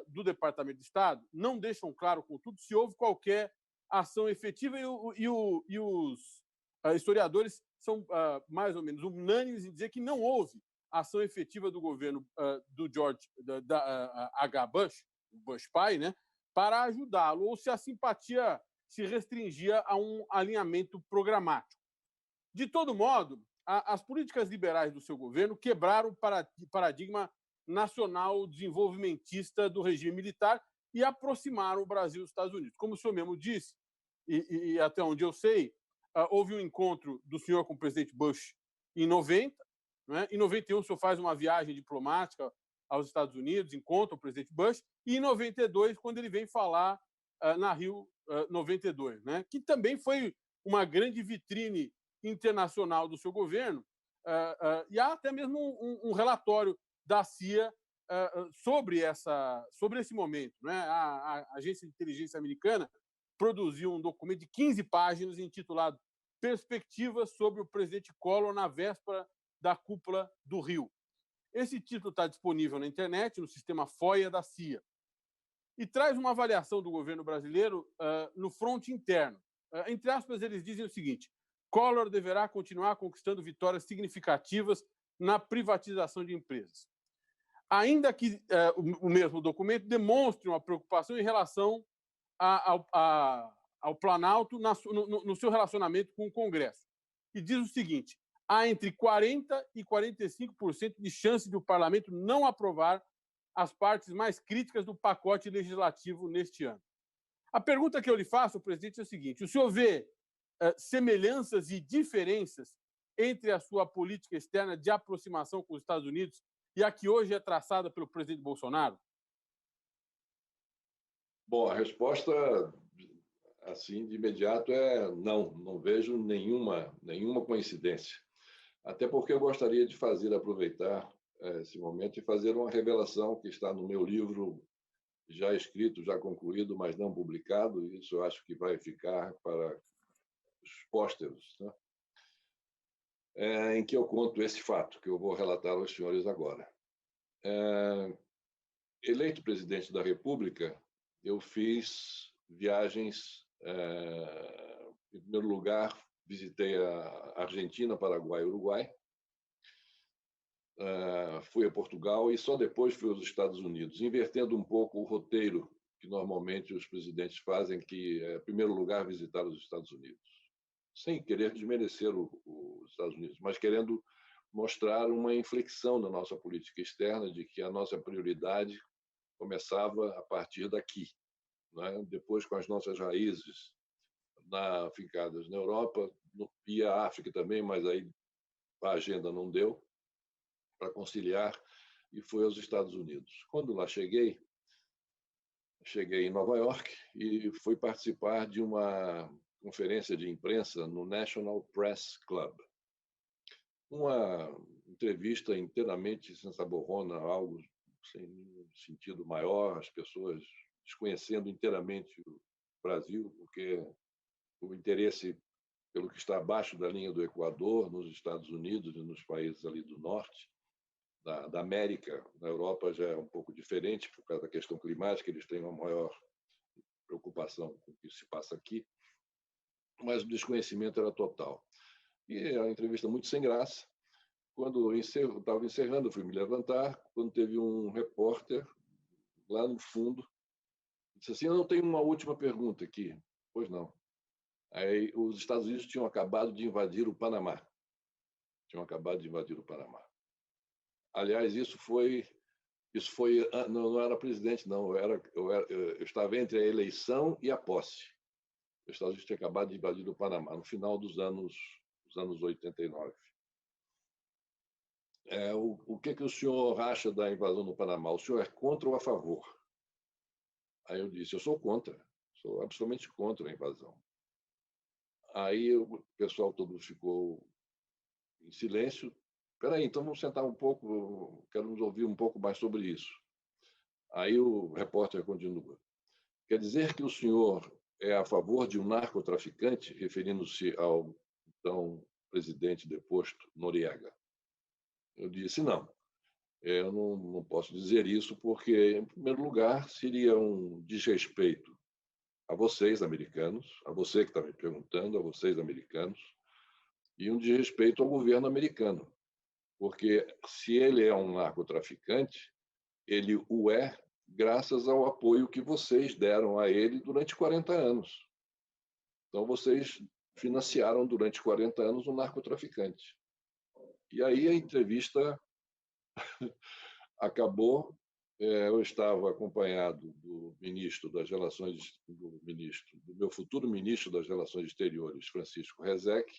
C: do Departamento de Estado não deixam claro, contudo, se houve qualquer ação efetiva, e os historiadores são mais ou menos unânimes em dizer que não houve ação efetiva do governo do George H. Bush pai, né, para ajudá-lo, ou se a simpatia se restringia a um alinhamento programático. De todo modo, as políticas liberais do seu governo quebraram o paradigma nacional desenvolvimentista do regime militar e aproximaram o Brasil dos Estados Unidos. Como o senhor mesmo disse, e até onde eu sei, houve um encontro do senhor com o presidente Bush em 90, né? Em 91 o senhor faz uma viagem diplomática aos Estados Unidos, encontra o presidente Bush, e em 92, quando ele vem falar na Rio 92, né? Que também foi uma grande vitrine internacional do seu governo, e há até mesmo um relatório da CIA sobre esse momento, né? A Agência de Inteligência Americana produziu um documento de 15 páginas intitulado Perspectivas sobre o presidente Collor na véspera da cúpula do Rio. Esse título está disponível na internet, no sistema FOIA da CIA, e traz uma avaliação do governo brasileiro no fronte interno. Entre aspas, eles dizem o seguinte: Collor deverá continuar conquistando vitórias significativas na privatização de empresas. Ainda que o mesmo documento demonstre uma preocupação em relação ao Planalto no seu relacionamento com o Congresso. E diz o seguinte: há entre 40% e 45% de chance de o parlamento não aprovar as partes mais críticas do pacote legislativo neste ano. A pergunta que eu lhe faço, presidente, é o seguinte: o senhor vê semelhanças e diferenças entre a sua política externa de aproximação com os Estados Unidos e a que hoje é traçada pelo presidente Bolsonaro?
B: Bom, a resposta, assim, de imediato é não vejo nenhuma coincidência. Até porque eu gostaria de aproveitar esse momento e fazer uma revelação que está no meu livro, já escrito, já concluído, mas não publicado. Isso eu acho que vai ficar para os pósteros, né? Em que eu conto esse fato, que eu vou relatar aos senhores agora. Eleito presidente da República, eu fiz viagens. Em primeiro lugar, visitei a Argentina, Paraguai e Uruguai. Fui a Portugal e só depois fui aos Estados Unidos, invertendo um pouco o roteiro que normalmente os presidentes fazem, que é, em primeiro lugar, visitar os Estados Unidos, sem querer desmerecer os Estados Unidos, mas querendo mostrar uma inflexão na nossa política externa, de que a nossa prioridade começava a partir daqui, né? Depois, com as nossas raízes fincadas na Europa, e a África também, mas aí a agenda não deu para conciliar, e fui aos Estados Unidos. Quando lá cheguei em Nova York e fui participar de uma conferência de imprensa no National Press Club. Uma entrevista inteiramente sensaborrona, algo sem sentido maior, as pessoas desconhecendo inteiramente o Brasil, porque o interesse pelo que está abaixo da linha do Equador, nos Estados Unidos e nos países ali do norte, da América. Na Europa já é um pouco diferente, por causa da questão climática, eles têm uma maior preocupação com o que se passa aqui, mas o desconhecimento era total. E a entrevista muito sem graça. Quando estava encerrando, fui me levantar, quando teve um repórter lá no fundo, disse assim: eu não tenho uma última pergunta aqui. Pois não. Aí os Estados Unidos tinham acabado de invadir o Panamá. Aliás, isso foi Isso foi, não era presidente, não. Eu estava entre a eleição e a posse. Os Estados Unidos tinham acabado de invadir o Panamá, no final dos anos 89. O que o senhor acha da invasão do Panamá? O senhor é contra ou a favor? Aí eu disse, eu sou contra, sou absolutamente contra a invasão. Aí o pessoal todo ficou em silêncio. Espera aí, então vamos sentar um pouco, quero nos ouvir um pouco mais sobre isso. Aí o repórter continua. Quer dizer que o senhor é a favor de um narcotraficante, referindo-se ao então presidente deposto, Noriega? Eu disse, não. Eu não posso dizer isso porque, em primeiro lugar, seria um desrespeito a vocês, americanos, a você que está me perguntando, a vocês, americanos, e um desrespeito ao governo americano. Porque se ele é um narcotraficante, ele o é graças ao apoio que vocês deram a ele durante 40 anos. Então, vocês financiaram durante 40 anos um narcotraficante. E aí a entrevista acabou. Eu estava acompanhado do ministro das Relações, do meu futuro ministro das Relações Exteriores, Francisco Rezec,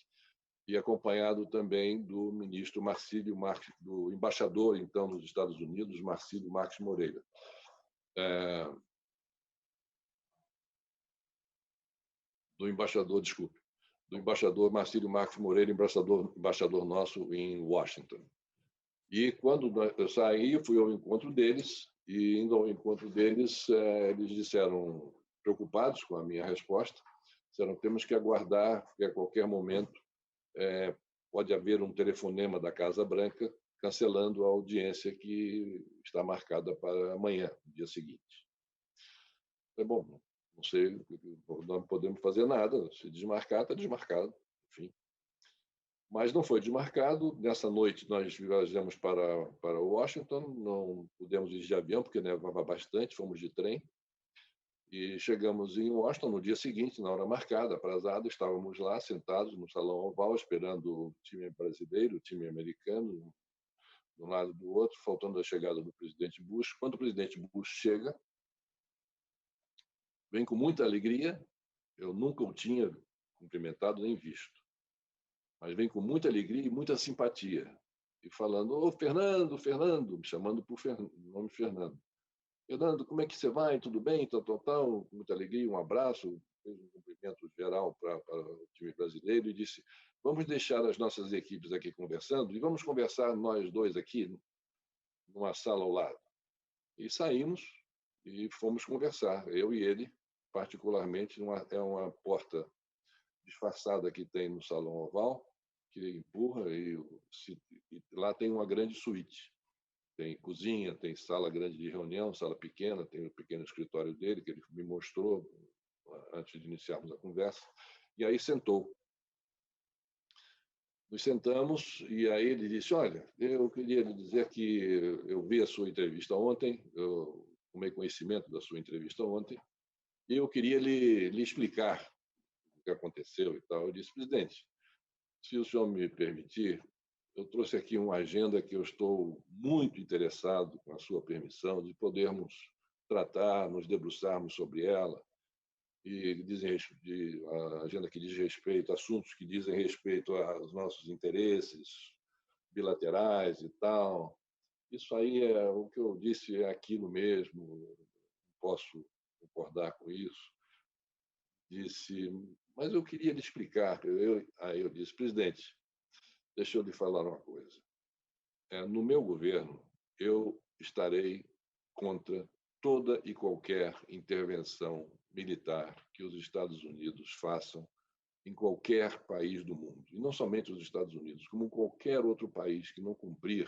B: e acompanhado também do ministro Marcílio Marques, do embaixador então nos Estados Unidos, Marcílio Marques Moreira. Do embaixador Marcílio Marques Moreira, embaixador nosso em Washington. E quando eu saí, fui ao encontro deles, e indo ao encontro deles, eles disseram, preocupados com a minha resposta, disseram, temos que aguardar, que a qualquer momento pode haver um telefonema da Casa Branca cancelando a audiência que está marcada para amanhã, no dia seguinte. Bom, não sei, não podemos fazer nada, se desmarcar, está desmarcado, enfim. Mas não foi desmarcado. Nessa noite nós viajamos para Washington, não pudemos ir de avião porque nevava bastante, fomos de trem e chegamos em Washington no dia seguinte, na hora marcada, aprazado, estávamos lá sentados no Salão Oval esperando o time brasileiro, o time americano, de um lado e do outro, faltando a chegada do presidente Bush. Quando o presidente Bush chega, vem com muita alegria, eu nunca o tinha cumprimentado nem visto, mas vem com muita alegria e muita simpatia, e falando, ô Fernando, me chamando por nome Fernando. Fernando, como é que você vai? Tudo bem? Tal, com muita alegria, um abraço, fez um cumprimento geral para o time brasileiro e disse, vamos deixar as nossas equipes aqui conversando e vamos conversar nós dois aqui numa sala ao lado. E saímos e fomos conversar, eu e ele, particularmente, é uma porta disfarçada que tem no Salão Oval, que empurra e lá tem uma grande suíte. Tem cozinha, tem sala grande de reunião, sala pequena, tem o pequeno escritório dele, que ele me mostrou antes de iniciarmos a conversa, e aí sentou. Nos sentamos e aí ele disse, olha, eu queria lhe dizer que eu vi a sua entrevista ontem, eu tomei conhecimento da sua entrevista ontem, e eu queria lhe explicar o que aconteceu e tal. Eu disse, presidente, se o senhor me permitir, eu trouxe aqui uma agenda que eu estou muito interessado, com a sua permissão, de podermos tratar, nos debruçarmos sobre ela, e a agenda que diz respeito, assuntos que dizem respeito aos nossos interesses bilaterais e tal. Isso aí é o que eu disse, é aquilo mesmo, não posso concordar com isso. Disse, mas eu queria lhe explicar. Aí eu disse, presidente, deixa eu lhe falar uma coisa. No meu governo, eu estarei contra toda e qualquer intervenção militar que os Estados Unidos façam em qualquer país do mundo. E não somente os Estados Unidos, como qualquer outro país que não cumprir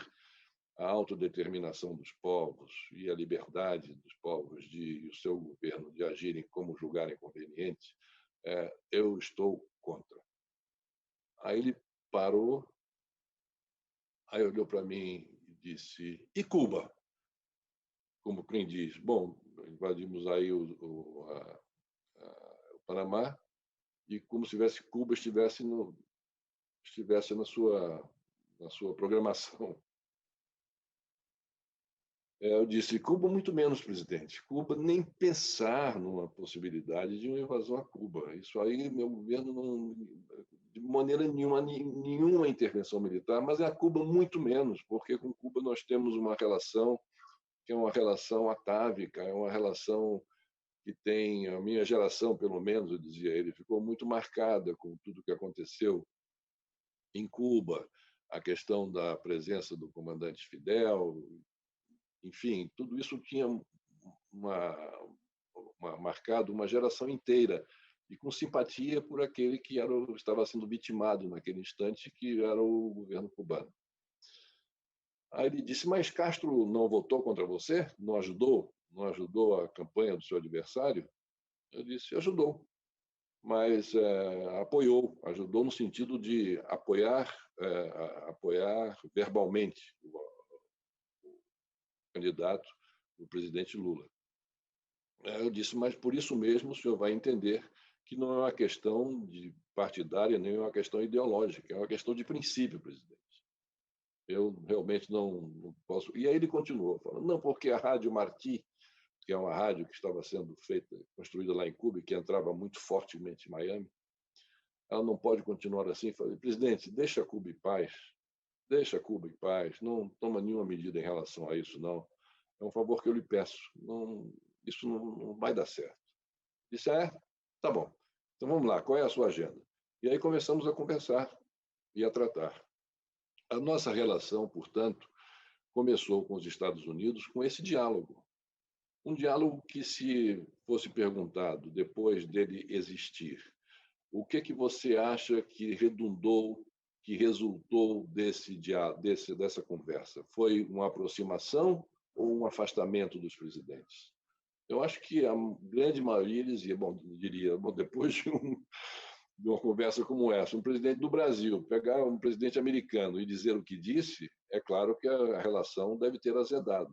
B: a autodeterminação dos povos e a liberdade dos povos e o seu governo de agirem como julgarem conveniente, eu estou contra. Aí ele parou, aí olhou para mim e disse, e Cuba? Como quem diz, bom, invadimos aí o Panamá e como se Cuba estivesse na sua programação. Eu disse, Cuba muito menos, presidente. Cuba nem pensar numa possibilidade de uma invasão a Cuba. Isso aí, meu governo não, de maneira nenhuma, nenhuma intervenção militar, mas a Cuba muito menos, porque com Cuba nós temos uma relação que é uma relação atávica, é uma relação que tem, a minha geração, pelo menos, eu dizia ele, ficou muito marcada com tudo que aconteceu em Cuba, a questão da presença do comandante Fidel, enfim, tudo isso tinha marcado uma geração inteira e com simpatia por aquele que estava sendo vitimado naquele instante, que era o governo cubano. Aí ele disse, mas Castro não votou contra você? Não ajudou? Não ajudou a campanha do seu adversário? Eu disse, ajudou, mas ajudou no sentido de apoiar verbalmente o candidato, o presidente Lula. Eu disse, mas por isso mesmo o senhor vai entender que não é uma questão de partidária, nem uma questão ideológica, é uma questão de princípio, presidente. Eu realmente não posso. E aí ele continuou falando, não, porque a Rádio Martí, que é uma rádio que estava sendo construída lá em Cuba e que entrava muito fortemente em Miami, ela não pode continuar assim. Falei, presidente, deixa Cuba em paz, deixa Cuba em paz, não toma nenhuma medida em relação a isso, não. É um favor que eu lhe peço, isso não vai dar certo. Disse, tá bom, então vamos lá, qual é a sua agenda? E aí começamos a conversar e a tratar. A nossa relação, portanto, começou com os Estados Unidos com esse diálogo. Um diálogo que, se fosse perguntado depois dele existir, o que você acha que redundou, que resultou dessa conversa? Foi uma aproximação ou um afastamento dos presidentes? Eu acho que a grande maioria dizia, depois de uma conversa como essa, um presidente do Brasil pegar um presidente americano e dizer o que disse, é claro que a relação deve ter azedado.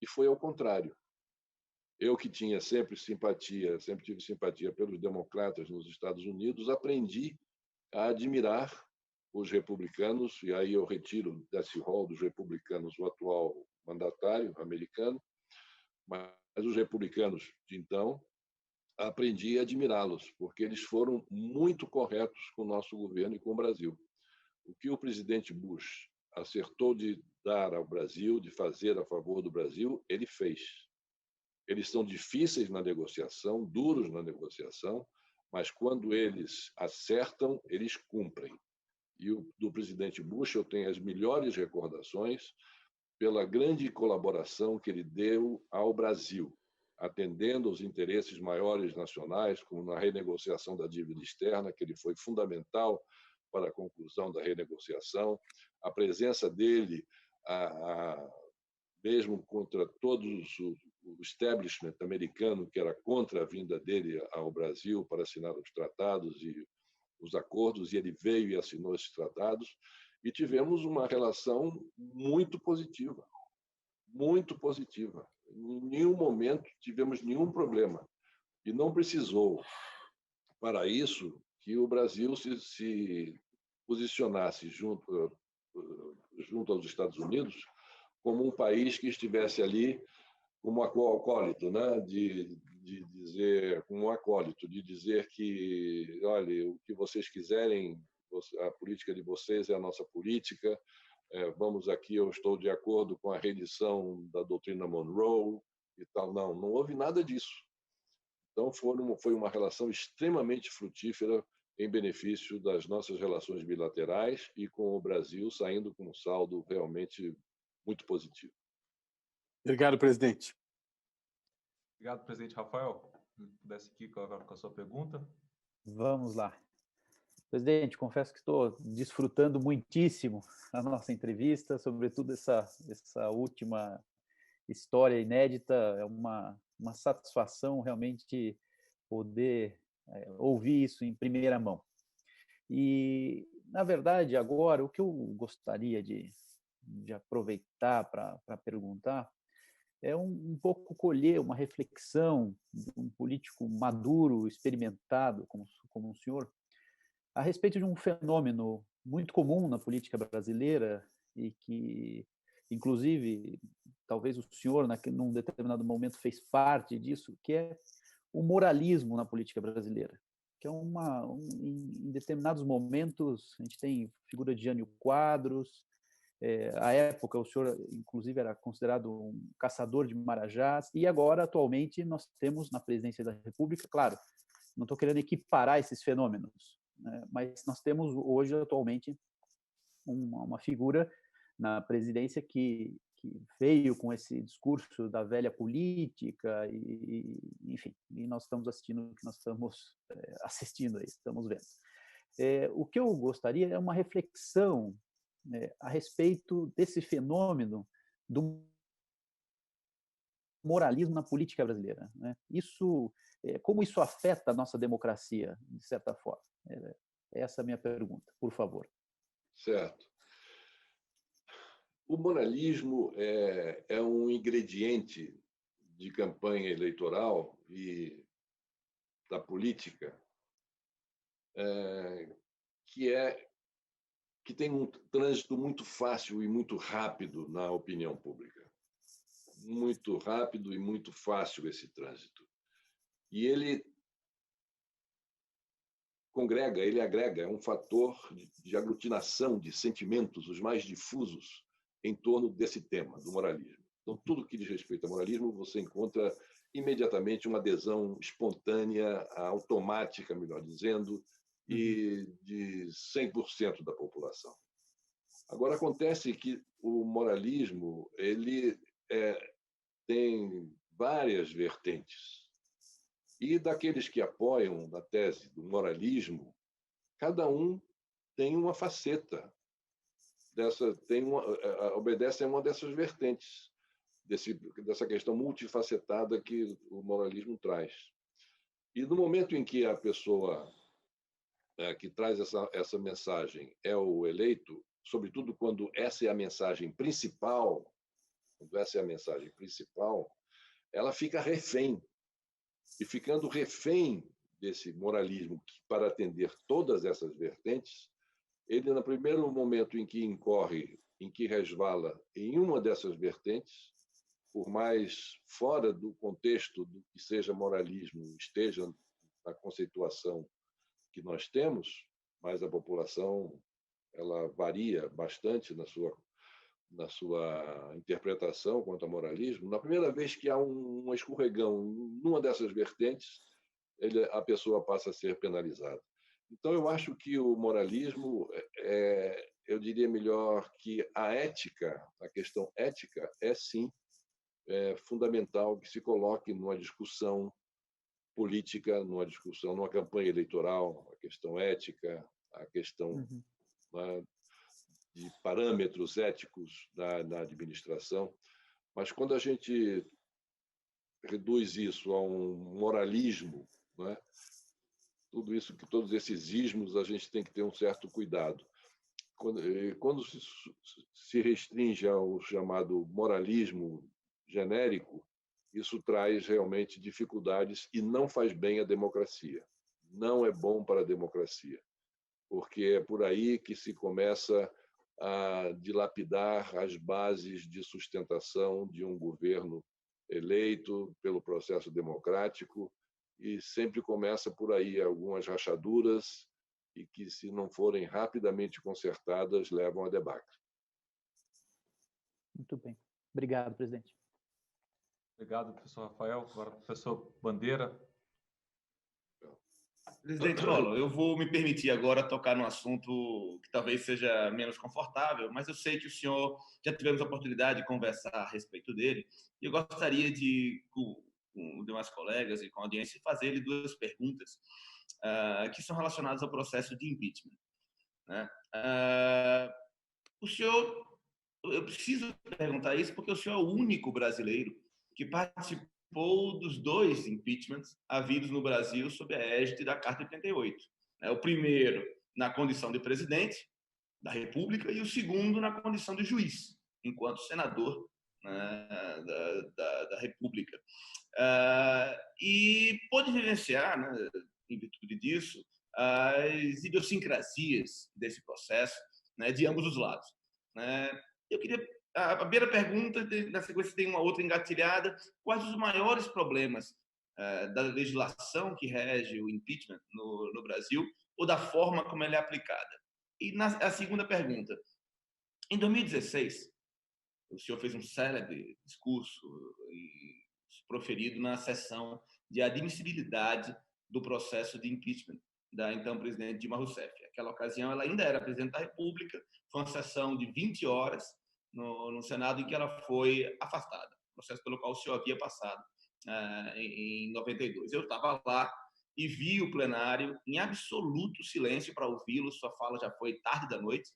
B: E foi ao contrário. Eu, que tinha sempre tive simpatia pelos democratas nos Estados Unidos, aprendi a admirar os republicanos, e aí eu retiro desse rol dos republicanos o atual mandatário americano, mas os republicanos de então, aprendi a admirá-los, porque eles foram muito corretos com o nosso governo e com o Brasil. O que o presidente Bush acertou de dar ao Brasil, de fazer a favor do Brasil, ele fez. Eles são difíceis na negociação, duros na negociação, mas quando eles acertam, eles cumprem. E do presidente Bush eu tenho as melhores recordações pela grande colaboração que ele deu ao Brasil, atendendo aos interesses maiores nacionais, como na renegociação da dívida externa, que ele foi fundamental para a conclusão da renegociação, a presença dele, mesmo contra todos o establishment americano, que era contra a vinda dele ao Brasil para assinar os tratados e os acordos, e ele veio e assinou esses tratados, e tivemos uma relação muito positiva, muito positiva. Em nenhum momento tivemos nenhum problema. E não precisou, para isso, que o Brasil se posicionasse junto aos Estados Unidos como um país que estivesse ali como acólito, né? de dizer, como acólito, de dizer que, olha, o que vocês quiserem, a política de vocês é a nossa política, vamos aqui, eu estou de acordo com a rendição da doutrina Monroe e tal. Não houve nada disso. Então, foi uma relação extremamente frutífera em benefício das nossas relações bilaterais e com o Brasil saindo com um saldo realmente muito positivo.
C: Obrigado, presidente.
A: Obrigado, presidente Rafael. Se pudesse aqui com a sua pergunta.
D: Vamos lá. Presidente, confesso que estou desfrutando muitíssimo a nossa entrevista, sobretudo essa última história inédita. É uma satisfação realmente poder ouvir isso em primeira mão. E, na verdade, agora, o que eu gostaria de aproveitar para perguntar é um pouco colher uma reflexão de um político maduro, experimentado, como o senhor, a respeito de um fenômeno muito comum na política brasileira e que, inclusive, talvez o senhor, num determinado momento, fez parte disso, que é o moralismo na política brasileira, que é em determinados momentos, a gente tem figura de Jânio Quadros, à época o senhor, inclusive, era considerado um caçador de marajás, e agora, atualmente, nós temos na presidência da República, claro, não estou querendo equiparar esses fenômenos, né, mas nós temos hoje, atualmente, uma figura na presidência que veio com esse discurso da velha política enfim, e nós estamos assistindo o que nós estamos assistindo aí, estamos vendo. O que eu gostaria é uma reflexão a respeito desse fenômeno do moralismo na política brasileira, né? Como isso afeta a nossa democracia, de certa forma? Essa é a minha pergunta, por favor.
B: Certo. O moralismo é um ingrediente de campanha eleitoral e da política que tem um trânsito muito fácil e muito rápido na opinião pública. Muito rápido e muito fácil esse trânsito. E ele agrega, é um fator de aglutinação de sentimentos os mais difusos em torno desse tema, do moralismo. Então, tudo que diz respeito ao moralismo, você encontra imediatamente uma adesão espontânea, automática, melhor dizendo, e de 100% da população. Agora, acontece que o moralismo ele tem várias vertentes. E daqueles que apoiam a tese do moralismo, cada um tem uma faceta, obedece a uma dessas vertentes, dessa questão multifacetada que o moralismo traz. E no momento em que a pessoa que traz essa mensagem é o eleito, sobretudo quando essa é a mensagem principal, ela fica refém. E ficando refém desse moralismo para atender todas essas vertentes, ele, no primeiro momento em que resvala em uma dessas vertentes, por mais fora do contexto do que seja moralismo, esteja na conceituação que nós temos, mas a população ela varia bastante na sua interpretação quanto ao moralismo. Na primeira vez que há um escorregão numa dessas vertentes, a pessoa passa a ser penalizada. Então, eu acho que o moralismo, eu diria melhor que a questão ética, sim, fundamental que se coloque numa discussão política, numa campanha eleitoral, a questão ética, a questão de parâmetros éticos na administração. Mas quando a gente reduz isso a um moralismo, né, todos esses ismos, a gente tem que ter um certo cuidado. Quando se restringe ao chamado moralismo genérico, isso traz realmente dificuldades e não faz bem à democracia. Não é bom para a democracia, porque é por aí que se começa a dilapidar as bases de sustentação de um governo eleito pelo processo democrático, e sempre começa por aí algumas rachaduras e que, se não forem rapidamente consertadas, levam a debacle.
D: Muito bem. Obrigado, presidente.
A: Obrigado, professor Rafael. Agora, professor Bandeira.
E: Presidente Lolo, eu vou me permitir agora tocar num assunto que talvez seja menos confortável, mas eu sei que o senhor já tivemos a oportunidade de conversar a respeito dele, e eu gostaria de, com demais colegas e com a audiência, fazer-lhe duas perguntas que são relacionadas ao processo de impeachment, né? O senhor, eu preciso perguntar isso porque o senhor é o único brasileiro que participou dos dois impeachments havidos no Brasil sob a égide da Carta 88. O primeiro na condição de presidente da República e o segundo na condição de juiz, enquanto senador, né, da República. E pôde vivenciar, né, em virtude disso, as idiosincrasias desse processo, né, de ambos os lados. Eu queria a primeira pergunta, na sequência tem uma outra engatilhada. Quais os maiores problemas da legislação que rege o impeachment no Brasil ou da forma como ela é aplicada? E a segunda pergunta, em 2016, o senhor fez um célebre discurso proferido na sessão de admissibilidade do processo de impeachment da então presidente Dilma Rousseff. Naquela ocasião, ela ainda era presidente da República, foi uma sessão de 20 horas no Senado em que ela foi afastada, processo pelo qual o senhor havia passado em 92. Eu estava lá e vi o plenário em absoluto silêncio para ouvi-lo, sua fala já foi tarde da noite,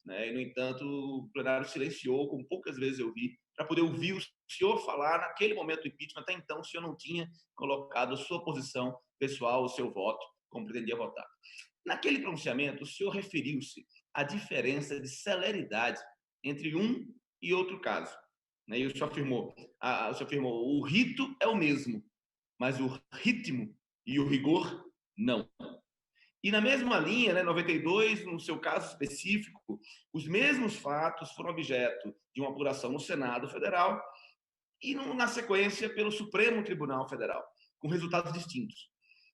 E: né? E, no entanto, o plenário silenciou, como poucas vezes eu vi, para poder ouvir o senhor falar naquele momento do impeachment. Até então, o senhor não tinha colocado a sua posição pessoal, o seu voto, como pretendia votar. Naquele pronunciamento, o senhor referiu-se à diferença de celeridade entre um e outro caso, né? E o senhor afirmou, o rito é o mesmo, mas o ritmo e o rigor, não. E na mesma linha, né, 92, no seu caso específico, os mesmos fatos foram objeto de uma apuração no Senado Federal e, na sequência, pelo Supremo Tribunal Federal, com resultados distintos,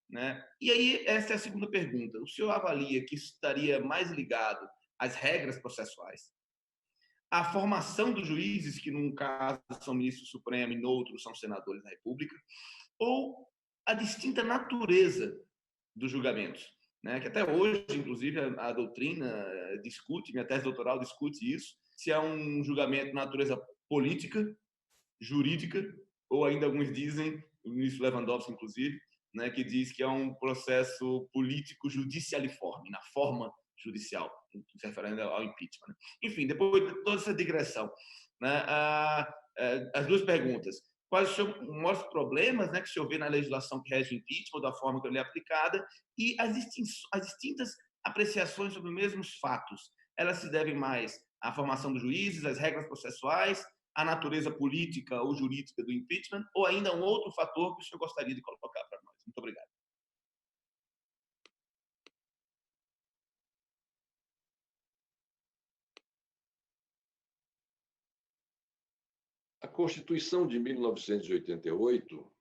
E: né? E aí, essa é a segunda pergunta. O senhor avalia que isso estaria mais ligado às regras processuais, à formação dos juízes, que num caso são ministros do Supremo e no outro são senadores da República, ou a distinta natureza dos julgamentos, né? Que até hoje, inclusive, a doutrina discute, minha tese doutoral discute isso, se é um julgamento de natureza política, jurídica, ou ainda alguns dizem, o ministro Lewandowski, inclusive, né, que diz que é um processo político judicialiforme, na forma judicial, se referindo ao impeachment. Enfim, depois de toda essa digressão, né, as duas perguntas. Quais são os maiores problemas, né, que o senhor vê na legislação que rege o impeachment, da forma que ele é aplicada, e as distintas apreciações sobre os mesmos fatos? Elas se devem mais à formação dos juízes, às regras processuais, à natureza política ou jurídica do impeachment, ou ainda um outro fator que o senhor gostaria de colocar para nós? Muito obrigado.
B: A Constituição de 1988,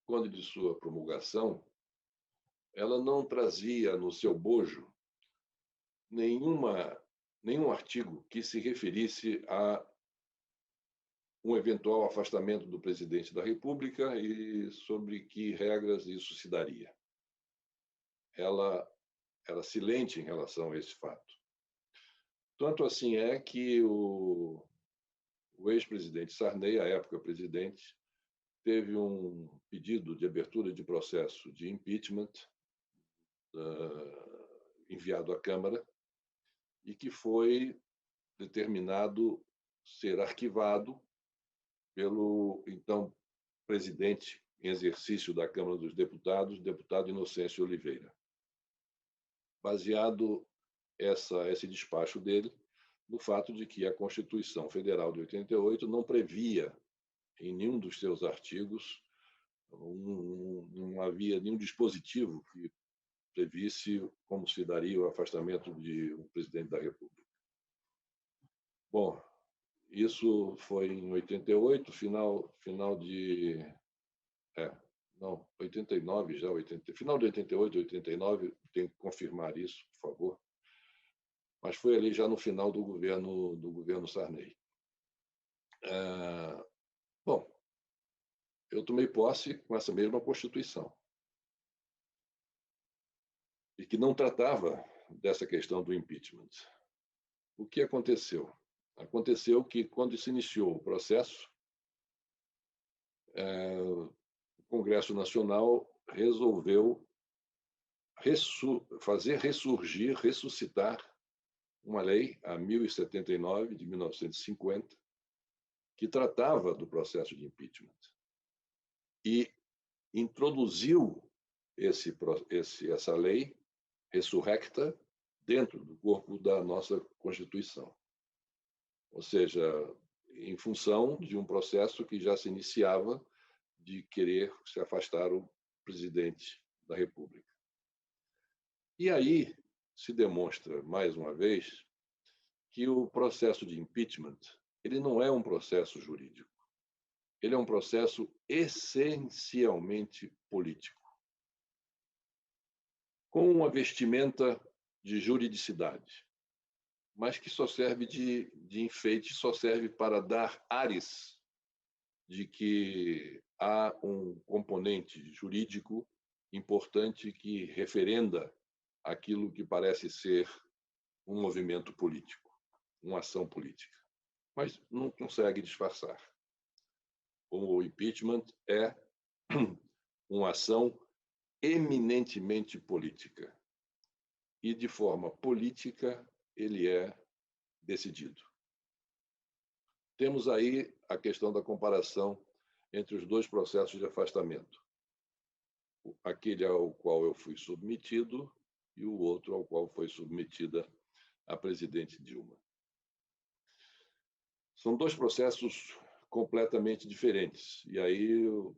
B: quando de sua promulgação, ela não trazia no seu bojo nenhum artigo que se referisse a um eventual afastamento do presidente da República e sobre que regras isso se daria. Ela era silente em relação a esse fato. Tanto assim é que o ex-presidente Sarney, à época presidente, teve um pedido de abertura de processo de impeachment enviado à Câmara e que foi determinado ser arquivado pelo então presidente em exercício da Câmara dos Deputados, deputado Inocêncio Oliveira. Baseado esse despacho dele no fato de que a Constituição Federal de 88 não previa em nenhum dos seus artigos, não havia nenhum dispositivo que previsse como se daria o afastamento de um presidente da República. Bom, isso foi em 88, final de... não, 89 já, final de 88, 89, tenho que confirmar isso, por favor. Mas foi ali já no final do governo Sarney. Bom, eu tomei posse com essa mesma Constituição e que não tratava dessa questão do impeachment. O que aconteceu? Aconteceu que, quando se iniciou o processo, o Congresso Nacional resolveu ressuscitar uma lei, a 1079, de 1950, que tratava do processo de impeachment e introduziu essa lei ressurrecta dentro do corpo da nossa Constituição. Ou seja, em função de um processo que já se iniciava de querer se afastar o presidente da República. E aí se demonstra, mais uma vez, que o processo de impeachment ele não é um processo jurídico. Ele é um processo essencialmente político, com uma vestimenta de juridicidade, mas que só serve de enfeite, só serve para dar ares de que há um componente jurídico importante que referenda aquilo que parece ser um movimento político, uma ação política, mas não consegue disfarçar. O impeachment é uma ação eminentemente política. E, de forma política, ele é decidido. Temos aí a questão da comparação entre os dois processos de afastamento. Aquele ao qual eu fui submetido e o outro ao qual foi submetida a presidente Dilma. São dois processos completamente diferentes. E aí eu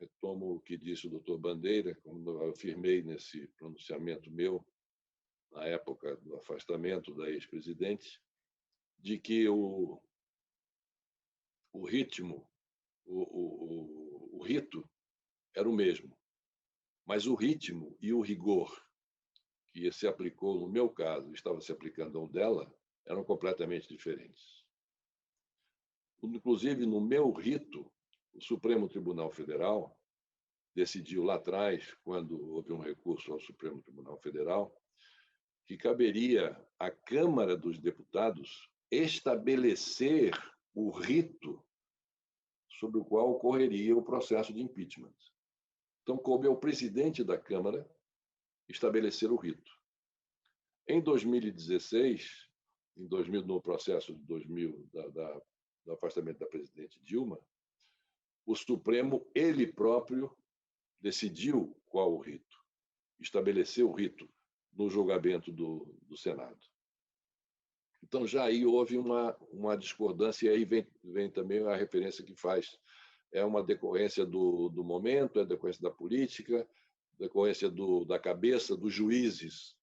B: retomo o que disse o doutor Bandeira, como eu afirmei nesse pronunciamento meu, na época do afastamento da ex-presidente, de que o ritmo, o rito era o mesmo, mas o ritmo e o rigor que se aplicou no meu caso, estava se aplicando ao dela, eram completamente diferentes. Inclusive, no meu rito, o Supremo Tribunal Federal decidiu lá atrás, quando houve um recurso ao Supremo Tribunal Federal, que caberia à Câmara dos Deputados estabelecer o rito sobre o qual ocorreria o processo de impeachment. Então, coube ao presidente da Câmara estabelecer o rito. Em 2016, no processo de 2000 do afastamento da presidente Dilma, o Supremo, ele próprio, decidiu qual o rito, estabeleceu o rito no julgamento do Senado. Então, já aí houve uma discordância, e aí vem também a referência que faz. É uma decorrência do momento, é decorrência da política, decorrência da cabeça dos juízes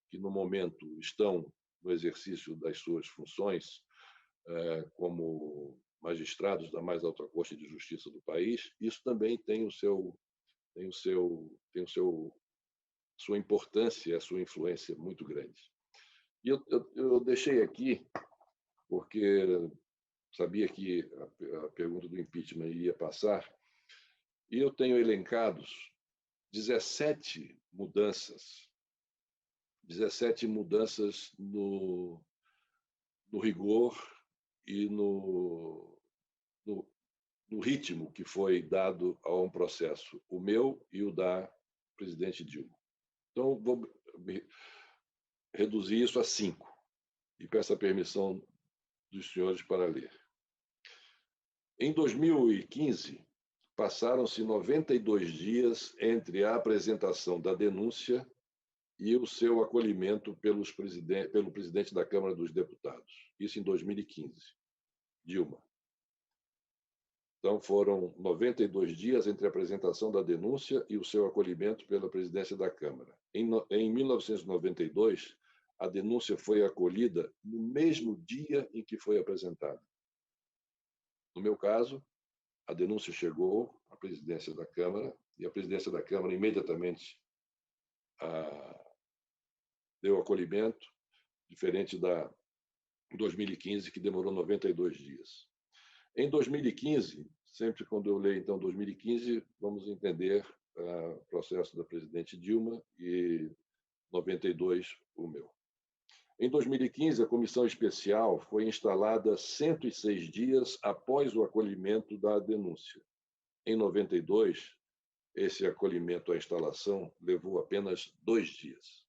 B: que, no momento, estão no exercício das suas funções como magistrados da mais alta corte de justiça do país. Isso também tem sua importância, a sua influência muito grande. E eu deixei aqui, porque sabia que a pergunta do impeachment ia passar, e eu tenho elencados 17 mudanças no rigor e no ritmo que foi dado a um processo, o meu e o da presidente Dilma. Então, vou reduzir isso a 5 e peço a permissão dos senhores para ler. Em 2015, passaram-se 92 dias entre a apresentação da denúncia e o seu acolhimento pelo presidente da Câmara dos Deputados. Isso em 2015, Dilma. Então, foram 92 dias entre a apresentação da denúncia e o seu acolhimento pela presidência da Câmara. Em 1992, a denúncia foi acolhida no mesmo dia em que foi apresentada. No meu caso, a denúncia chegou à presidência da Câmara e a presidência da Câmara imediatamente deu acolhimento, diferente da 2015, que demorou 92 dias. Em 2015, sempre quando eu leio, então, 2015, vamos entender o processo da presidente Dilma e 92, o meu. Em 2015, a comissão especial foi instalada 106 dias após o acolhimento da denúncia. Em 92, esse acolhimento à instalação levou apenas 2 dias.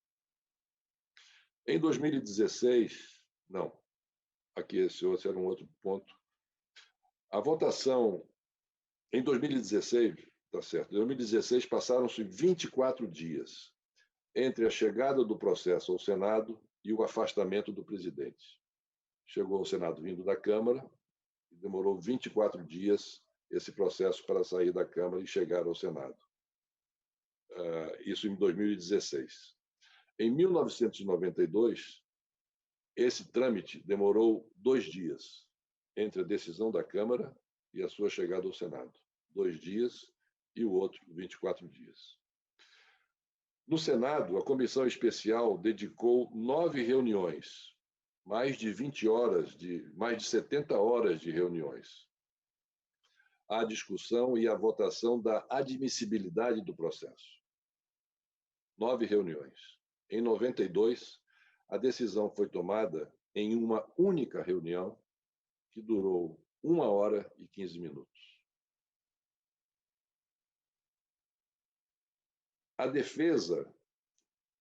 B: Em 2016, não, aqui esse era um outro ponto. A votação em 2016, tá certo, em 2016 passaram-se 24 dias entre a chegada do processo ao Senado e o afastamento do presidente. Chegou ao Senado vindo da Câmara e demorou 24 dias esse processo para sair da Câmara e chegar ao Senado. Isso em 2016. Em 1992, Esse trâmite demorou 2 dias entre a decisão da Câmara e a sua chegada ao Senado. 2 dias e o outro 24 dias. No Senado, a comissão especial dedicou 9 reuniões, mais de 70 horas de reuniões, à discussão e à votação da admissibilidade do processo. 9 reuniões. Em 92, a decisão foi tomada em uma única reunião que durou 1 hora e 15 minutos. A defesa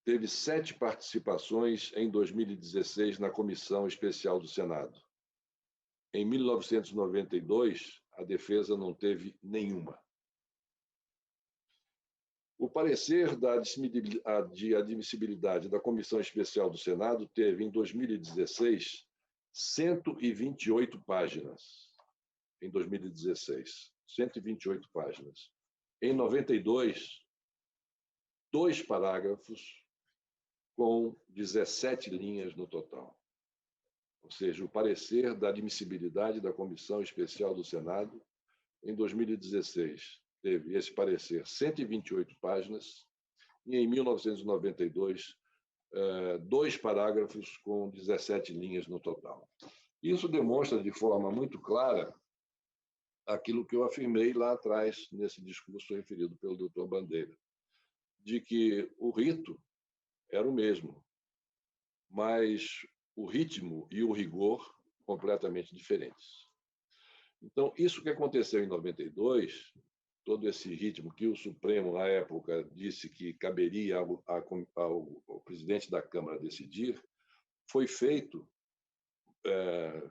B: teve 7 participações em 2016 na Comissão Especial do Senado. Em 1992, a defesa não teve nenhuma. O parecer de admissibilidade da Comissão Especial do Senado teve, em 2016, 128 páginas. Em 2016, 128 páginas. Em 92, 2 parágrafos com 17 linhas no total. Ou seja, o parecer da admissibilidade da Comissão Especial do Senado, em 2016, teve esse parecer 128 páginas, e em 1992, 2 parágrafos com 17 linhas no total. Isso demonstra de forma muito clara aquilo que eu afirmei lá atrás, nesse discurso referido pelo Dr. Bandeira, de que o rito era o mesmo, mas o ritmo e o rigor completamente diferentes. Então, isso que aconteceu em 92, todo esse ritmo que o Supremo, na época, disse que caberia ao presidente da Câmara decidir, foi feito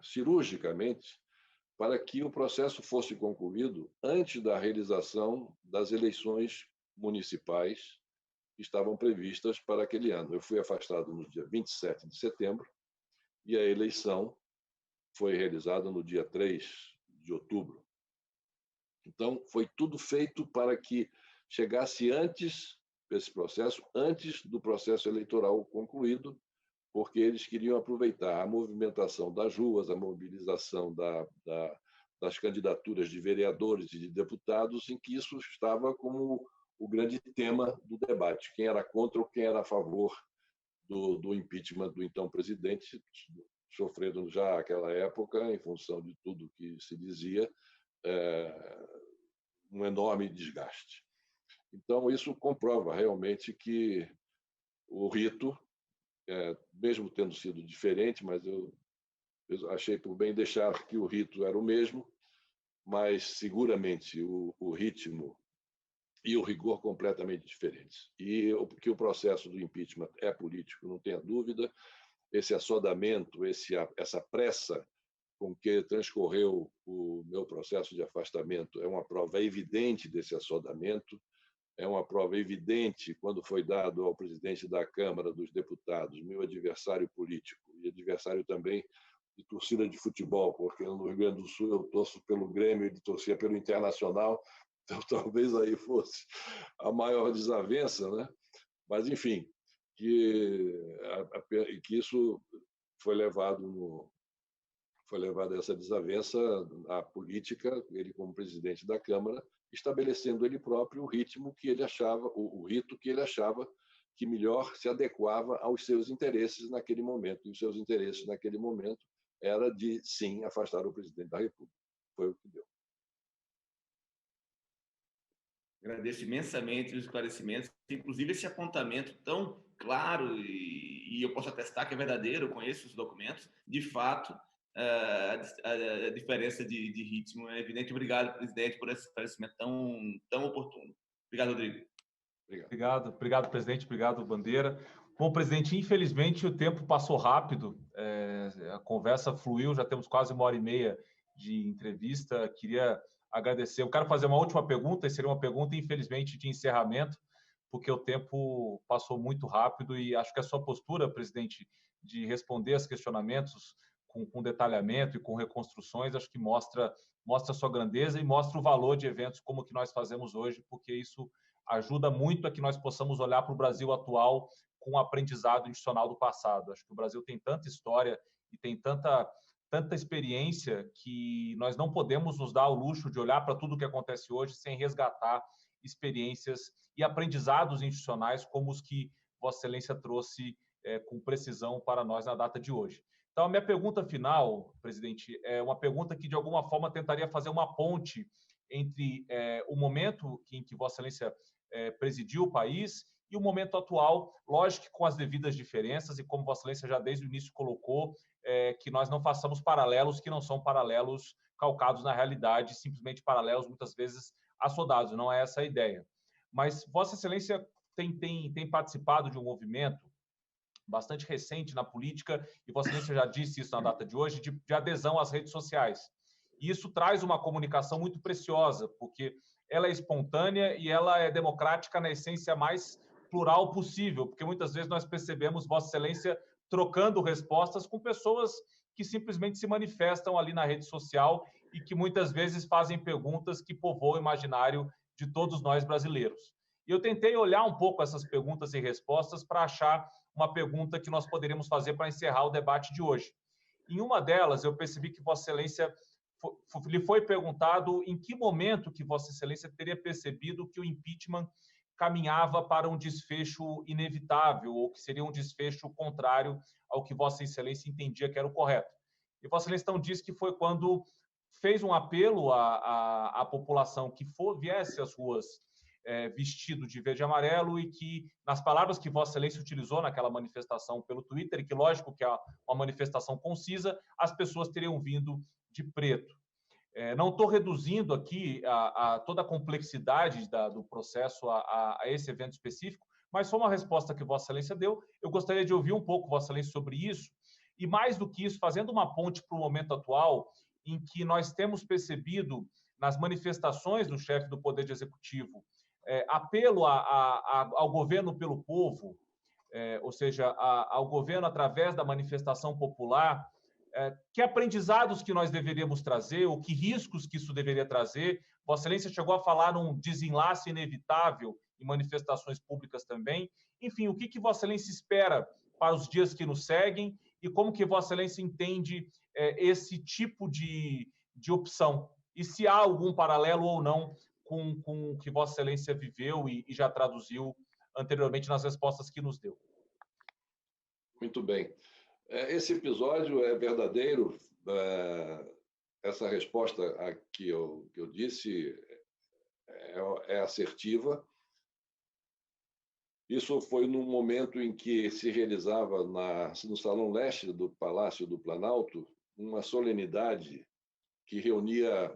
B: cirurgicamente para que o processo fosse concluído antes da realização das eleições municipais que estavam previstas para aquele ano. Eu fui afastado no dia 27 de setembro e a eleição foi realizada no dia 3 de outubro. Então, foi tudo feito para que chegasse antes desse processo, antes do processo eleitoral concluído, porque eles queriam aproveitar a movimentação das ruas, a mobilização das candidaturas de vereadores e de deputados, em que isso estava como o grande tema do debate, quem era contra ou quem era a favor do impeachment do então presidente, sofrendo já naquela época, em função de tudo que se dizia, um enorme desgaste. Então, isso comprova realmente que o rito, mesmo tendo sido diferente, mas eu achei por bem deixar que o rito era o mesmo, mas seguramente o ritmo e o rigor completamente diferentes. E que o processo do impeachment é político, não tenha dúvida. Esse assodamento, essa pressa com que transcorreu o meu processo de afastamento é uma prova evidente desse assodamento, é uma prova evidente quando foi dado ao presidente da Câmara dos Deputados, meu adversário político e adversário também de torcida de futebol, porque no Rio Grande do Sul eu torço pelo Grêmio e ele torcia pelo Internacional, então talvez aí fosse a maior desavença, né? Mas, enfim, que isso foi levado a essa desavença à política, ele como presidente da Câmara, estabelecendo ele próprio o ritmo que ele achava, o rito que ele achava que melhor se adequava aos seus interesses naquele momento. E os seus interesses naquele momento era de, sim, afastar o presidente da República. Foi o que deu.
E: Agradeço imensamente os esclarecimentos, inclusive esse apontamento tão claro, e eu posso atestar que é verdadeiro, eu conheço os documentos, de fato, a diferença de ritmo é evidente. Obrigado, presidente, por esse esclarecimento tão oportuno. Obrigado, Rodrigo.
A: Obrigado, presidente. Obrigado, Bandeira. Bom, presidente, infelizmente o tempo passou rápido, a conversa fluiu, já temos quase 1h30 de entrevista. Queria agradecer. Eu quero fazer uma última pergunta, e seria uma pergunta, infelizmente, de encerramento, porque o tempo passou muito rápido e acho que a sua postura, presidente, de responder aos questionamentos com detalhamento e com reconstruções, acho que mostra a sua grandeza e mostra o valor de eventos como o que nós fazemos hoje, porque isso ajuda muito a que nós possamos olhar para o Brasil atual com o aprendizado institucional do passado. Acho que o Brasil tem tanta história e tem tanta experiência que nós não podemos nos dar o luxo de olhar para tudo o que acontece hoje sem resgatar experiências e aprendizados institucionais como os que Vossa Excelência trouxe com precisão para nós na data de hoje. Então, a minha pergunta final, presidente, é uma pergunta que, de alguma forma, tentaria fazer uma ponte entre o momento em que Vossa Excelência presidiu o país e o momento atual, lógico que com as devidas diferenças, e como Vossa Excelência já desde o início colocou, que nós não façamos paralelos que não são paralelos calcados na realidade, simplesmente paralelos, muitas vezes, assodados. Não é essa a ideia. Mas Vossa Excelência tem participado de um movimento bastante recente na política, e Vossa Excelência já disse isso na data de hoje, de adesão às redes sociais. E isso traz uma comunicação muito preciosa, porque ela é espontânea e ela é democrática na essência mais plural possível, porque muitas vezes nós percebemos Vossa Excelência trocando respostas com pessoas que simplesmente se manifestam ali na rede social e que muitas vezes fazem perguntas que povoam o imaginário de todos nós brasileiros. E eu tentei olhar um pouco essas perguntas e respostas para achar uma pergunta que nós poderíamos fazer para encerrar o debate de hoje. Em uma delas, eu percebi que Vossa Excelência lhe foi perguntado em que momento que Vossa Excelência teria percebido que o impeachment caminhava para um desfecho inevitável, ou que seria um desfecho contrário ao que Vossa Excelência entendia que era o correto. E Vossa Excelência então disse que foi quando fez um apelo à população que viesse às ruas vestido de verde e amarelo e que, nas palavras que Vossa Excelência utilizou naquela manifestação pelo Twitter, e que lógico que é uma manifestação concisa, as pessoas teriam vindo de preto. Não estou reduzindo aqui a toda a complexidade do processo a esse evento específico, mas foi uma resposta que Vossa Excelência deu. Eu gostaria de ouvir um pouco Vossa Excelência sobre isso, e mais do que isso, fazendo uma ponte para o momento atual, em que nós temos percebido nas manifestações do chefe do Poder Executivo apelo ao governo pelo povo, ou seja, ao governo através da manifestação popular. Que aprendizados que nós deveríamos trazer, ou que riscos que isso deveria trazer? Vossa Excelência chegou a falar num desenlace inevitável em manifestações públicas também. Enfim, o que Vossa Excelência espera para os dias que nos seguem e como que Vossa Excelência entende esse tipo de opção? E se há algum paralelo ou não com o que Vossa Excelência viveu e já traduziu anteriormente nas respostas que nos deu?
B: Muito bem. Esse episódio é verdadeiro. Essa resposta que eu disse é assertiva. Isso foi num momento em que se realizava no Salão Leste do Palácio do Planalto uma solenidade que reunia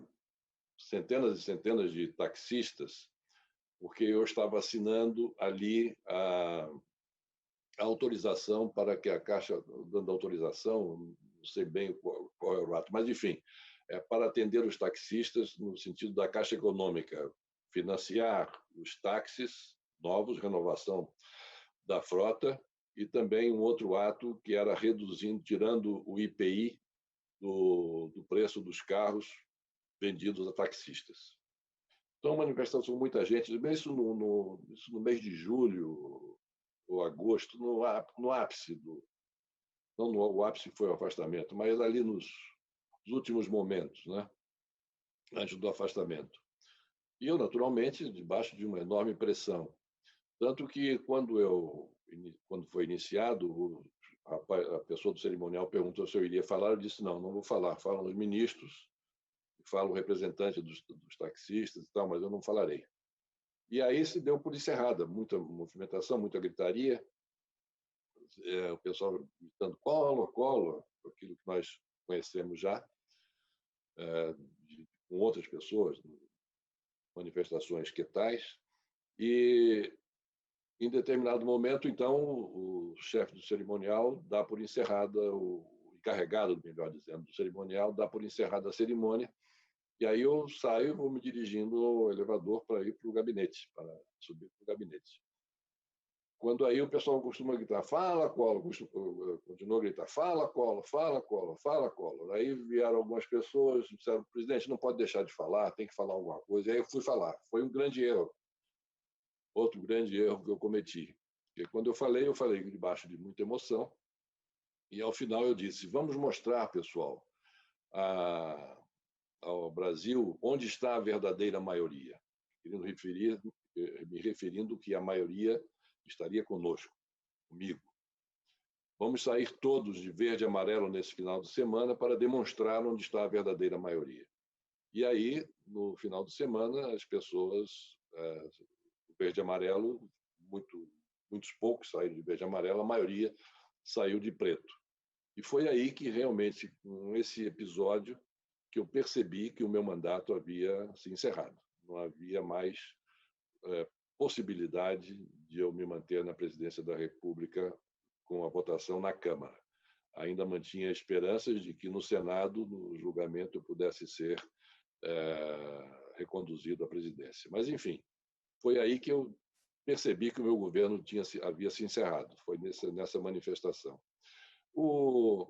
B: centenas e centenas de taxistas, porque eu estava assinando ali a autorização para que a Caixa, dando autorização, não sei bem qual é o ato, mas, enfim, para atender os taxistas no sentido da Caixa Econômica, financiar os táxis novos, renovação da frota, e também um outro ato que era tirando o IPI do preço dos carros vendidos a taxistas. Então, manifestação com muita gente, isso no mês de julho ou agosto, no ápice não o ápice foi o afastamento, mas ali nos últimos momentos, né? Antes do afastamento. E eu, naturalmente, debaixo de uma enorme pressão. Tanto que, quando foi iniciado, a pessoa do cerimonial perguntou se eu iria falar, eu disse, não vou falar, falam os ministros, falam o representante dos taxistas e tal, mas eu não falarei. E aí se deu por encerrada, muita movimentação, muita gritaria, o pessoal gritando Collor, aquilo que nós conhecemos já, com outras pessoas, manifestações quetais, e em determinado momento, então, o chefe do cerimonial dá por encerrada, o encarregado, melhor dizendo, do cerimonial, dá por encerrada a cerimônia. E aí eu saio e vou me dirigindo ao elevador para ir para o gabinete, para subir para o gabinete. Quando aí o pessoal costuma gritar, fala, Collor, continuou a gritar, fala, Collor, fala, Collor, fala, Collor. Aí vieram algumas pessoas e disseram, presidente, não pode deixar de falar, tem que falar alguma coisa. E aí eu fui falar. Foi um grande erro. Outro grande erro que eu cometi. Porque quando eu falei debaixo de muita emoção, e ao final eu disse: vamos mostrar, pessoal, ao Brasil onde está a verdadeira maioria, me referindo que a maioria estaria conosco, comigo. Vamos sair todos de verde e amarelo nesse final de semana para demonstrar onde está a verdadeira maioria. E aí, no final de semana, as pessoas, o verde e amarelo, muitos poucos saíram de verde e amarelo, a maioria saiu de preto. E foi aí que realmente, com esse episódio, que eu percebi que o meu mandato havia se encerrado. Não havia mais possibilidade de eu me manter na presidência da República com a votação na Câmara. Ainda mantinha esperanças de que no Senado, no julgamento, eu pudesse ser reconduzido à presidência. Mas, enfim, foi aí que eu percebi que o meu governo havia se encerrado. Foi nessa manifestação. O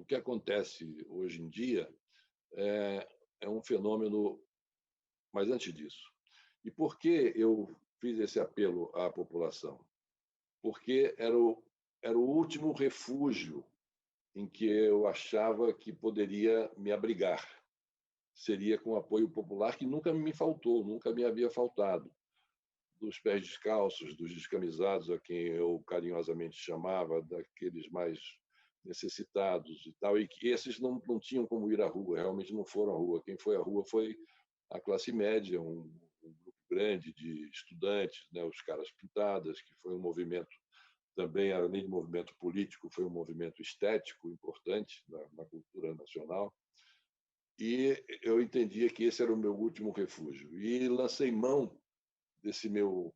B: que acontece hoje em dia é um fenômeno, mas antes disso. E por que eu fiz esse apelo à população? Porque era o último refúgio em que eu achava que poderia me abrigar. Seria com apoio popular, que nunca me faltou, nunca me havia faltado. Dos pés descalços, dos descamisados, a quem eu carinhosamente chamava, daqueles mais necessitados e tal, e que esses não tinham como ir à rua, realmente não foram à rua. Quem foi à rua foi a classe média, um grupo grande de estudantes, né, os caras pintadas, que foi um movimento também, além de movimento político, foi um movimento estético importante na cultura nacional. E eu entendia que esse era o meu último refúgio. E lancei mão desse meu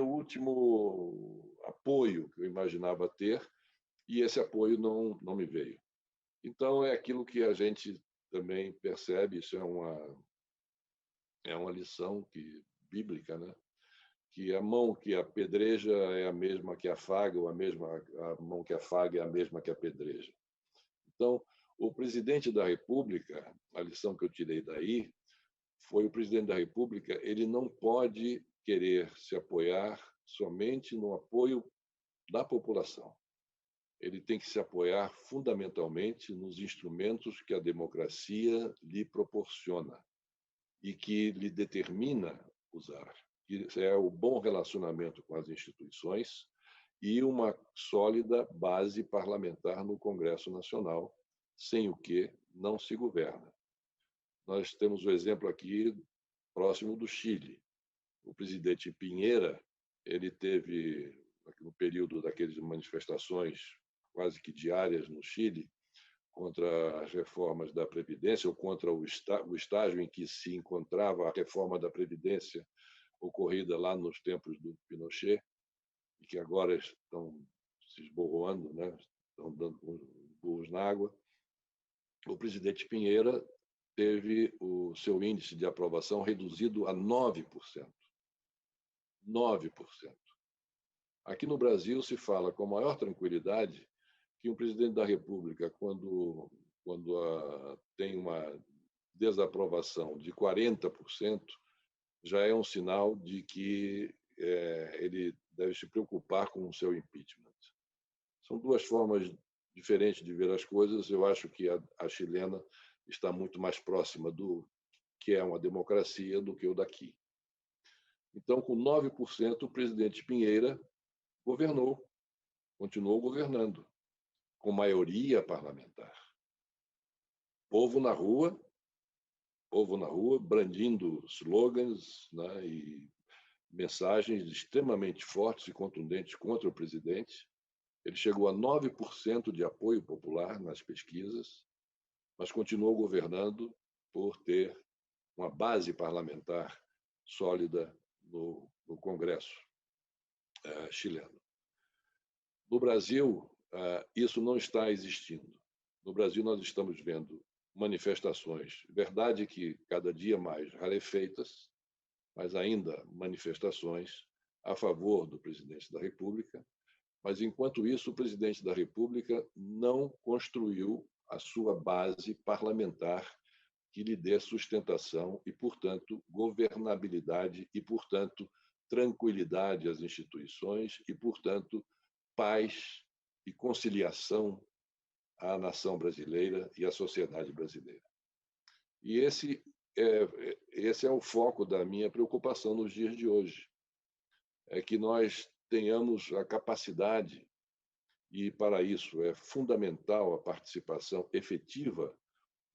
B: último apoio que eu imaginava ter, e esse apoio não me veio. Então, é aquilo que a gente também percebe, isso é uma lição bíblica, né? Que a mão que apedreja é a mesma que afaga, ou a mão que afaga é a mesma que apedreja. Então, o presidente da República, a lição que eu tirei daí, foi o presidente da República, ele não pode querer se apoiar somente no apoio da população. Ele tem que se apoiar fundamentalmente nos instrumentos que a democracia lhe proporciona e que lhe determina usar, que é o bom relacionamento com as instituições e uma sólida base parlamentar no Congresso Nacional, sem o que não se governa. Nós temos o exemplo aqui próximo do Chile. O presidente Piñera, ele teve, no período daquelas manifestações quase que diárias no Chile, contra as reformas da Previdência, ou contra o estágio em que se encontrava a reforma da Previdência ocorrida lá nos tempos do Pinochet, e que agora estão se esborroando, né? Estão dando burros na água. O presidente Piñera teve o seu índice de aprovação reduzido a 9%. 9%. Aqui no Brasil se fala com maior tranquilidade que um presidente da República, quando tem uma desaprovação de 40%, já é um sinal de que ele deve se preocupar com o seu impeachment. São duas formas diferentes de ver as coisas. Eu acho que a chilena está muito mais próxima do que é uma democracia do que o daqui. Então, com 9%, o presidente Piñera continuou governando, com maioria parlamentar. Povo na rua, brandindo slogans, né, e mensagens extremamente fortes e contundentes contra o presidente. Ele chegou a 9% de apoio popular nas pesquisas, mas continuou governando por ter uma base parlamentar sólida no Congresso chileno. No Brasil, isso não está existindo. No Brasil, nós estamos vendo manifestações, verdade que cada dia mais rarefeitas, mas ainda manifestações a favor do presidente da República. Mas, enquanto isso, o presidente da República não construiu a sua base parlamentar que lhe dê sustentação e, portanto, governabilidade e, portanto, tranquilidade às instituições e, portanto, paz e conciliação à nação brasileira e à sociedade brasileira. E esse é o foco da minha preocupação nos dias de hoje, é que nós tenhamos a capacidade, e para isso é fundamental a participação efetiva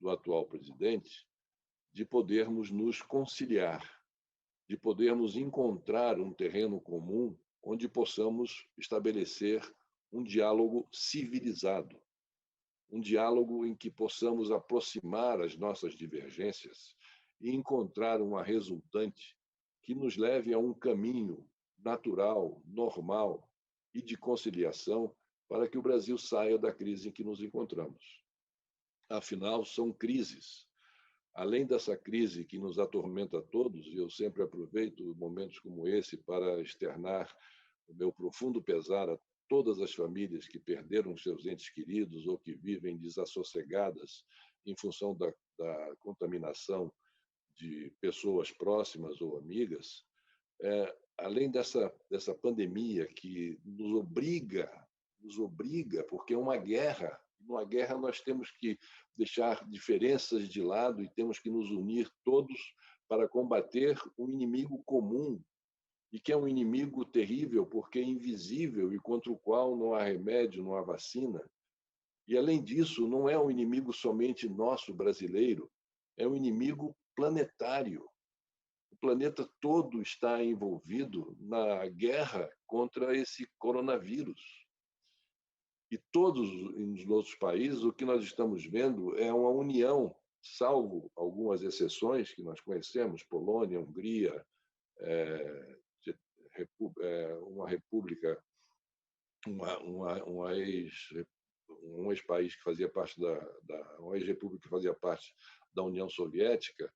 B: do atual presidente, de podermos nos conciliar, de podermos encontrar um terreno comum onde possamos estabelecer um diálogo civilizado, um diálogo em que possamos aproximar as nossas divergências e encontrar uma resultante que nos leve a um caminho natural, normal e de conciliação para que o Brasil saia da crise em que nos encontramos. Afinal, são crises. Além dessa crise que nos atormenta a todos, e eu sempre aproveito momentos como esse para externar o meu profundo pesar a todas as famílias que perderam seus entes queridos ou que vivem desassossegadas em função da contaminação de pessoas próximas ou amigas, além dessa pandemia que nos obriga, porque é uma guerra. Numa guerra nós temos que deixar diferenças de lado e temos que nos unir todos para combater um inimigo comum, e que é um inimigo terrível porque é invisível e contra o qual não há remédio, não há vacina. E, além disso, não é um inimigo somente nosso, brasileiro, é um inimigo planetário. O planeta todo está envolvido na guerra contra esse coronavírus. E todos os outros países, o que nós estamos vendo é uma união, salvo algumas exceções que nós conhecemos, Polônia, Hungria, uma república, um ex-país que fazia parte uma ex-república que fazia parte da União Soviética,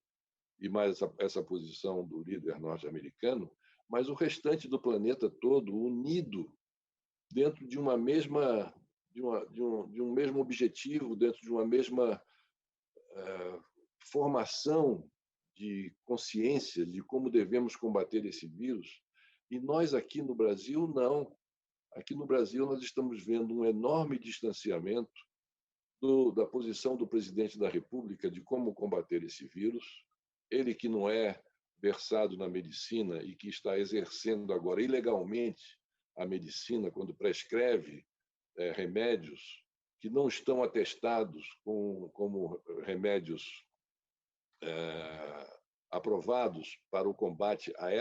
B: e mais essa posição do líder norte-americano, mas o restante do planeta todo unido dentro de uma mesma de um mesmo objetivo, dentro de uma mesma formação de consciência de como devemos combater esse vírus. E nós aqui no Brasil não. Aqui no Brasil nós estamos vendo um enorme distanciamento da posição do presidente da República de como combater esse vírus. Ele que não é versado na medicina e que está exercendo agora ilegalmente a medicina quando prescreve remédios que não estão atestados como remédios aprovados para o combate a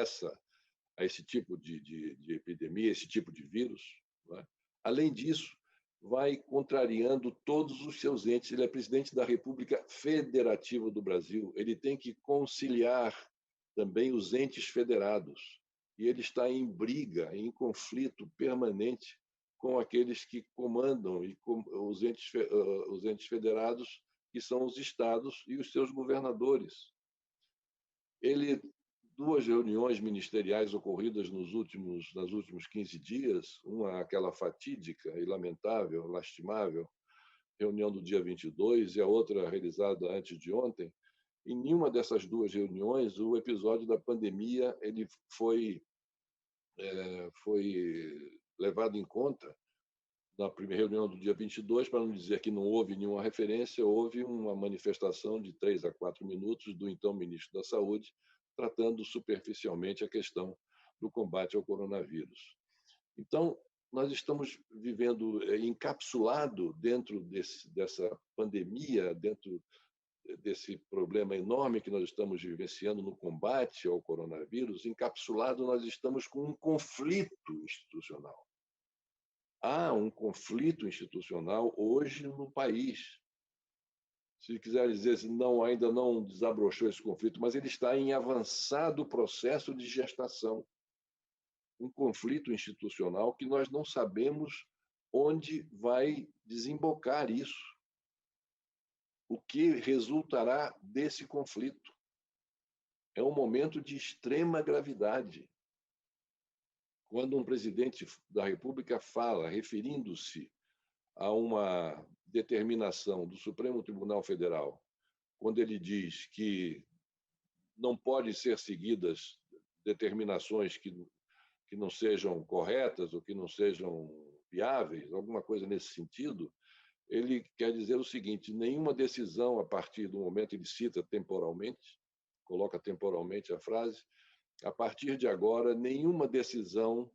B: esse tipo de epidemia, esse tipo de vírus. Não é? Além disso, vai contrariando todos os seus entes. Ele é presidente da República Federativa do Brasil. Ele tem que conciliar também os entes federados. E ele está em briga, em conflito permanente com aqueles que comandam e com os entes federados, que são os estados e os seus governadores. Duas reuniões ministeriais ocorridas nos últimos 15 dias, uma aquela fatídica e lamentável, lastimável, reunião do dia 22 e a outra realizada antes de ontem. Em nenhuma dessas duas reuniões, o episódio da pandemia ele foi levado em conta. Na primeira reunião do dia 22, para não dizer que não houve nenhuma referência, houve uma manifestação de 3 a 4 minutos do então ministro da Saúde, tratando superficialmente a questão do combate ao coronavírus. Então, nós estamos vivendo encapsulado dentro dessa pandemia, dentro desse problema enorme que nós estamos vivenciando no combate ao coronavírus, encapsulado nós estamos com um conflito institucional. Há um conflito institucional hoje no país. Se quiser dizer se ainda não desabrochou esse conflito, mas ele está em avançado processo de gestação. Um conflito institucional que nós não sabemos onde vai desembocar isso. O que resultará desse conflito? É um momento de extrema gravidade. Quando um presidente da República fala, referindo-se a uma determinação do Supremo Tribunal Federal, quando ele diz que não podem ser seguidas determinações que não sejam corretas ou que não sejam viáveis, alguma coisa nesse sentido, ele quer dizer o seguinte: nenhuma decisão, a partir do momento, ele cita temporalmente, coloca temporalmente a frase, a partir de agora, nenhuma decisão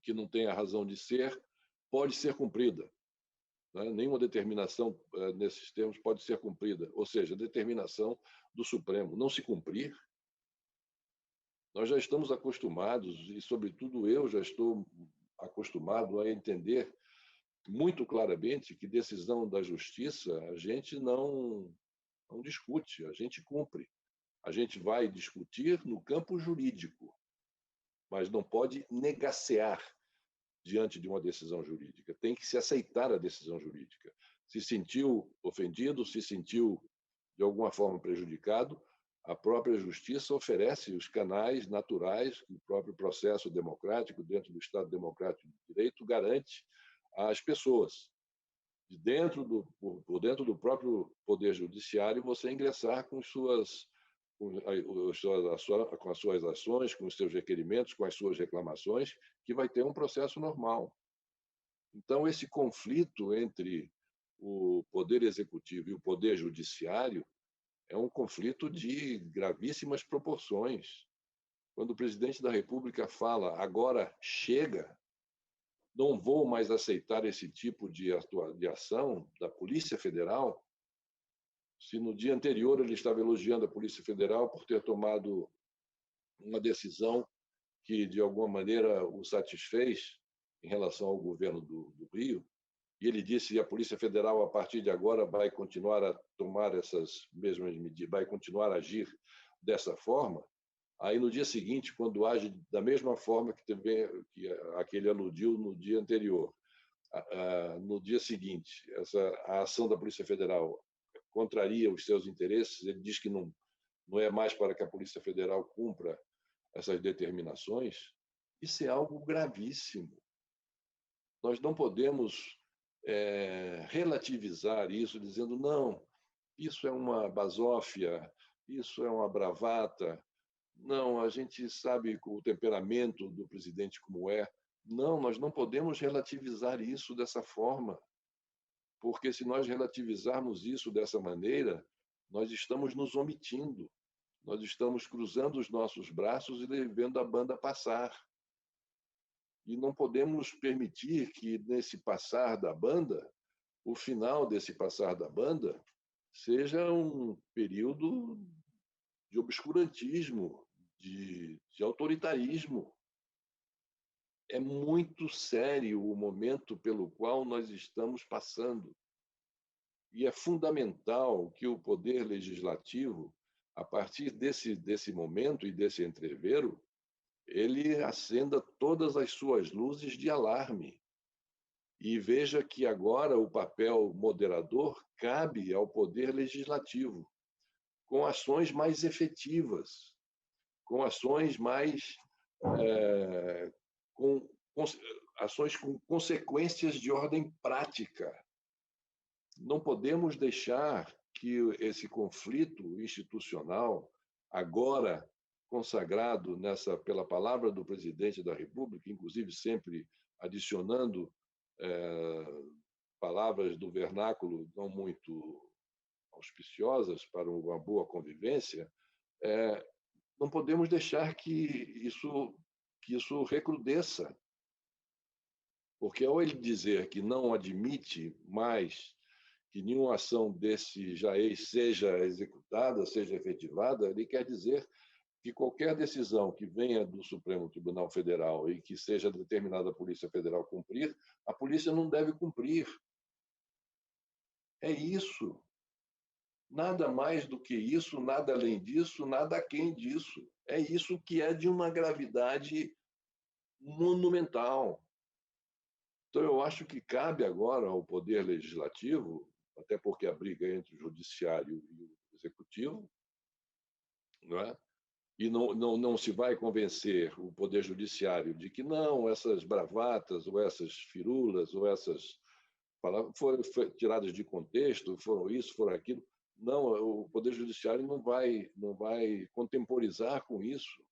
B: que não tenha razão de ser pode ser cumprida. Né? Nenhuma determinação nesses termos pode ser cumprida. Ou seja, a determinação do Supremo não se cumprir, nós já estamos acostumados, e, sobretudo, eu já estou acostumado a entender muito claramente que decisão da Justiça a gente não discute, a gente cumpre. A gente vai discutir no campo jurídico, mas não pode negacear diante de uma decisão jurídica. Tem que se aceitar a decisão jurídica. Se sentiu ofendido, se sentiu de alguma forma prejudicado, a própria Justiça oferece os canais naturais que o próprio processo democrático, dentro do Estado Democrático de Direito, garante às pessoas. Por dentro do próprio Poder Judiciário, você ingressar com as suas ações, com os seus requerimentos, com as suas reclamações, que vai ter um processo normal. Então, esse conflito entre o Poder Executivo e o Poder Judiciário é um conflito de gravíssimas proporções. Quando o presidente da República fala, agora chega, não vou mais aceitar esse tipo de ação da Polícia Federal, se no dia anterior ele estava elogiando a Polícia Federal por ter tomado uma decisão que, de alguma maneira, o satisfez em relação ao governo do Rio, e ele disse que a Polícia Federal, a partir de agora, vai continuar a tomar essas mesmas medidas, vai continuar a agir dessa forma. Aí, no dia seguinte, quando age da mesma forma que ele aludiu no dia anterior, no dia seguinte, a ação da Polícia Federal contraria os seus interesses, ele diz que não é mais para que a Polícia Federal cumpra essas determinações. Isso é algo gravíssimo. Nós não podemos relativizar isso, dizendo, não, isso é uma basófia, isso é uma bravata, não, a gente sabe o temperamento do presidente como é. Não, nós não podemos relativizar isso dessa forma, porque se nós relativizarmos isso dessa maneira, nós estamos nos omitindo, nós estamos cruzando os nossos braços e vendo a banda passar. E não podemos permitir que, nesse passar da banda, o final desse passar da banda seja um período de obscurantismo, de autoritarismo. É muito sério o momento pelo qual nós estamos passando. E é fundamental que o Poder Legislativo, a partir desse momento e desse entrevero, ele acenda todas as suas luzes de alarme e veja que agora o papel moderador cabe ao Poder Legislativo, com ações mais efetivas, com ações mais ações com consequências de ordem prática. Não podemos deixar que esse conflito institucional, agora consagrado pela palavra do presidente da República, inclusive sempre adicionando palavras do vernáculo não muito auspiciosas para uma boa convivência, não podemos deixar que isso recrudesça. Porque ao ele dizer que não admite mais que nenhuma ação desse jaez seja executada, seja efetivada, ele quer dizer que qualquer decisão que venha do Supremo Tribunal Federal e que seja determinada a Polícia Federal cumprir, a polícia não deve cumprir. É isso. Nada mais do que isso, nada além disso, nada aquém disso. É isso que é de uma gravidade monumental. Então, eu acho que cabe agora ao Poder Legislativo, até porque a briga é entre o Judiciário e o Executivo, não é? E não se vai convencer o Poder Judiciário de que não, essas bravatas, ou essas firulas, ou essas palavras foram tiradas de contexto, foram isso, foram aquilo. Não, o Poder Judiciário não vai contemporizar com isso.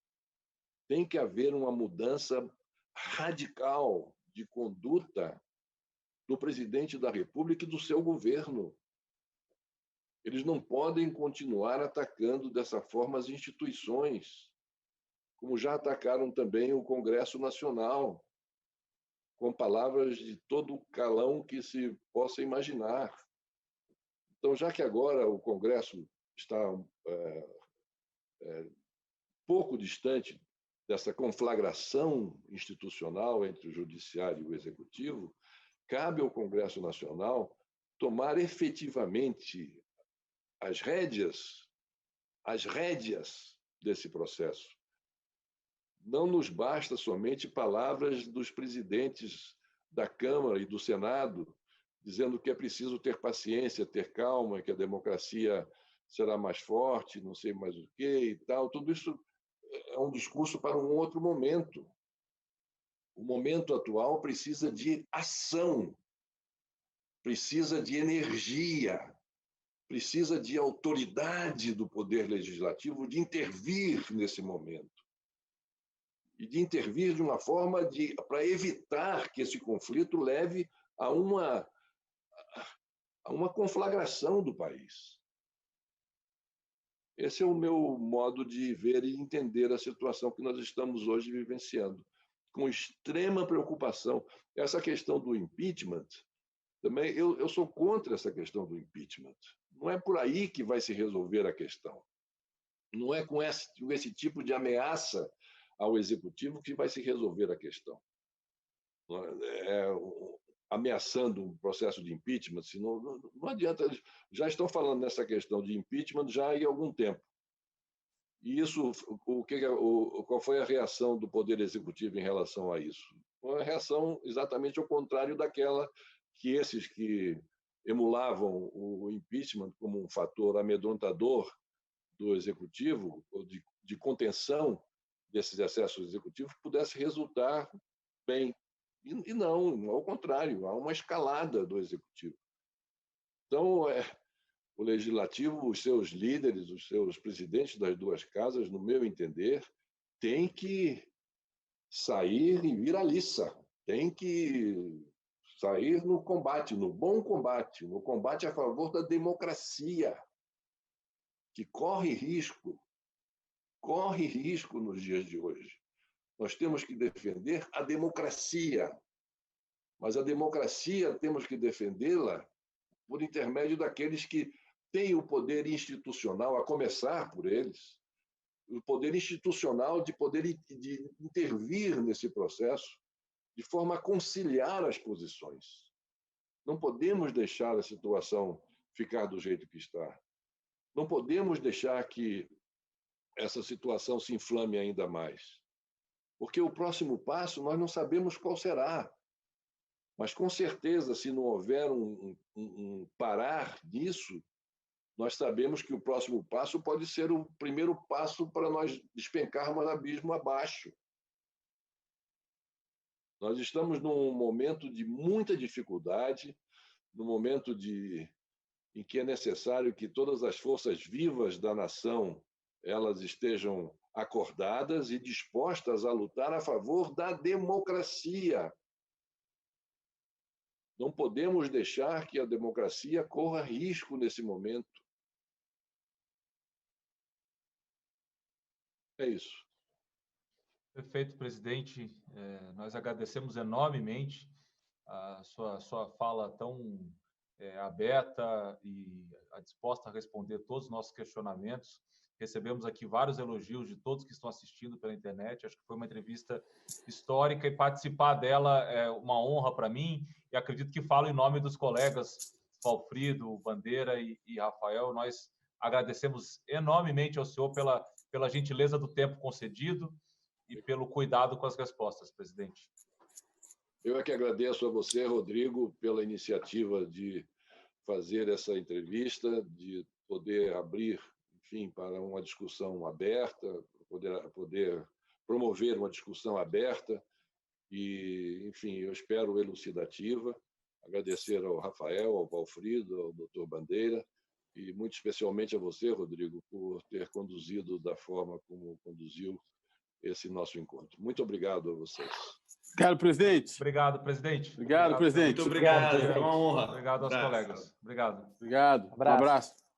B: Tem que haver uma mudança radical de conduta do presidente da República e do seu governo. Eles não podem continuar atacando dessa forma as instituições, como já atacaram também o Congresso Nacional, com palavras de todo o calão que se possa imaginar. Então, já que agora o Congresso está pouco distante dessa conflagração institucional entre o Judiciário e o Executivo, cabe ao Congresso Nacional tomar efetivamente as rédeas desse processo. Não nos basta somente palavras dos presidentes da Câmara e do Senado dizendo que é preciso ter paciência, ter calma, que a democracia será mais forte, não sei mais o quê e tal. Tudo isso é um discurso para um outro momento. O momento atual precisa de ação, precisa de energia, precisa de autoridade do Poder Legislativo de intervir nesse momento. E de intervir de uma forma para evitar que esse conflito leve a uma conflagração do país. Esse é o meu modo de ver e entender a situação que nós estamos hoje vivenciando, com extrema preocupação. Essa questão do impeachment, também eu sou contra essa questão do impeachment. Não é por aí que vai se resolver a questão. Não é com esse tipo de ameaça ao Executivo que vai se resolver a questão. Ameaçando um processo de impeachment, senão, não adianta. Já estão falando nessa questão de impeachment já há algum tempo. E isso, qual foi a reação do Poder Executivo em relação a isso? Uma reação exatamente ao contrário daquela que esses que emulavam o impeachment como um fator amedrontador do Executivo, ou de contenção desses excessos executivos, pudesse resultar bem. E não, ao contrário, há uma escalada do Executivo. Então, o Legislativo, os seus líderes, os seus presidentes das duas casas, no meu entender, têm que sair e vir à liça, têm que sair no combate, no bom combate, no combate a favor da democracia, que corre risco nos dias de hoje. Nós temos que defender a democracia, mas a democracia temos que defendê-la por intermédio daqueles que têm o poder institucional, a começar por eles, o poder institucional de poder de intervir nesse processo de forma a conciliar as posições. Não podemos deixar a situação ficar do jeito que está. Não podemos deixar que essa situação se inflame ainda mais. Porque o próximo passo nós não sabemos qual será. Mas, com certeza, se não houver um parar nisso, nós sabemos que o próximo passo pode ser o primeiro passo para nós despencarmos abismo abaixo. Nós estamos num momento de muita dificuldade, num momento em que é necessário que todas as forças vivas da nação elas estejam acordadas e dispostas a lutar a favor da democracia. Não podemos deixar que a democracia corra risco nesse momento. É isso.
A: Perfeito, presidente. Nós agradecemos enormemente a sua fala tão aberta e disposta a responder todos os nossos questionamentos. Recebemos aqui vários elogios de todos que estão assistindo pela internet. Acho que foi uma entrevista histórica e participar dela é uma honra para mim. E acredito que falo em nome dos colegas Valfrido, Bandeira e Rafael. Nós agradecemos enormemente ao senhor pela gentileza do tempo concedido e pelo cuidado com as respostas, presidente.
B: Eu é que agradeço a você, Rodrigo, pela iniciativa de fazer essa entrevista, de poder abrir, enfim, para uma discussão aberta, poder promover uma discussão aberta e, enfim, eu espero elucidativa. Agradecer ao Rafael, ao Valfrido, ao Dr. Bandeira e muito especialmente a você, Rodrigo, por ter conduzido da forma como conduziu esse nosso encontro. Muito obrigado a vocês.
C: Obrigado, presidente.
A: Obrigado, presidente.
C: Obrão, presidente.
E: Muito obrigado,
A: Obrigado,
E: foi uma honra.
A: Obrigado aos colegas. Obrigado.
C: Obrigado. Um abraço.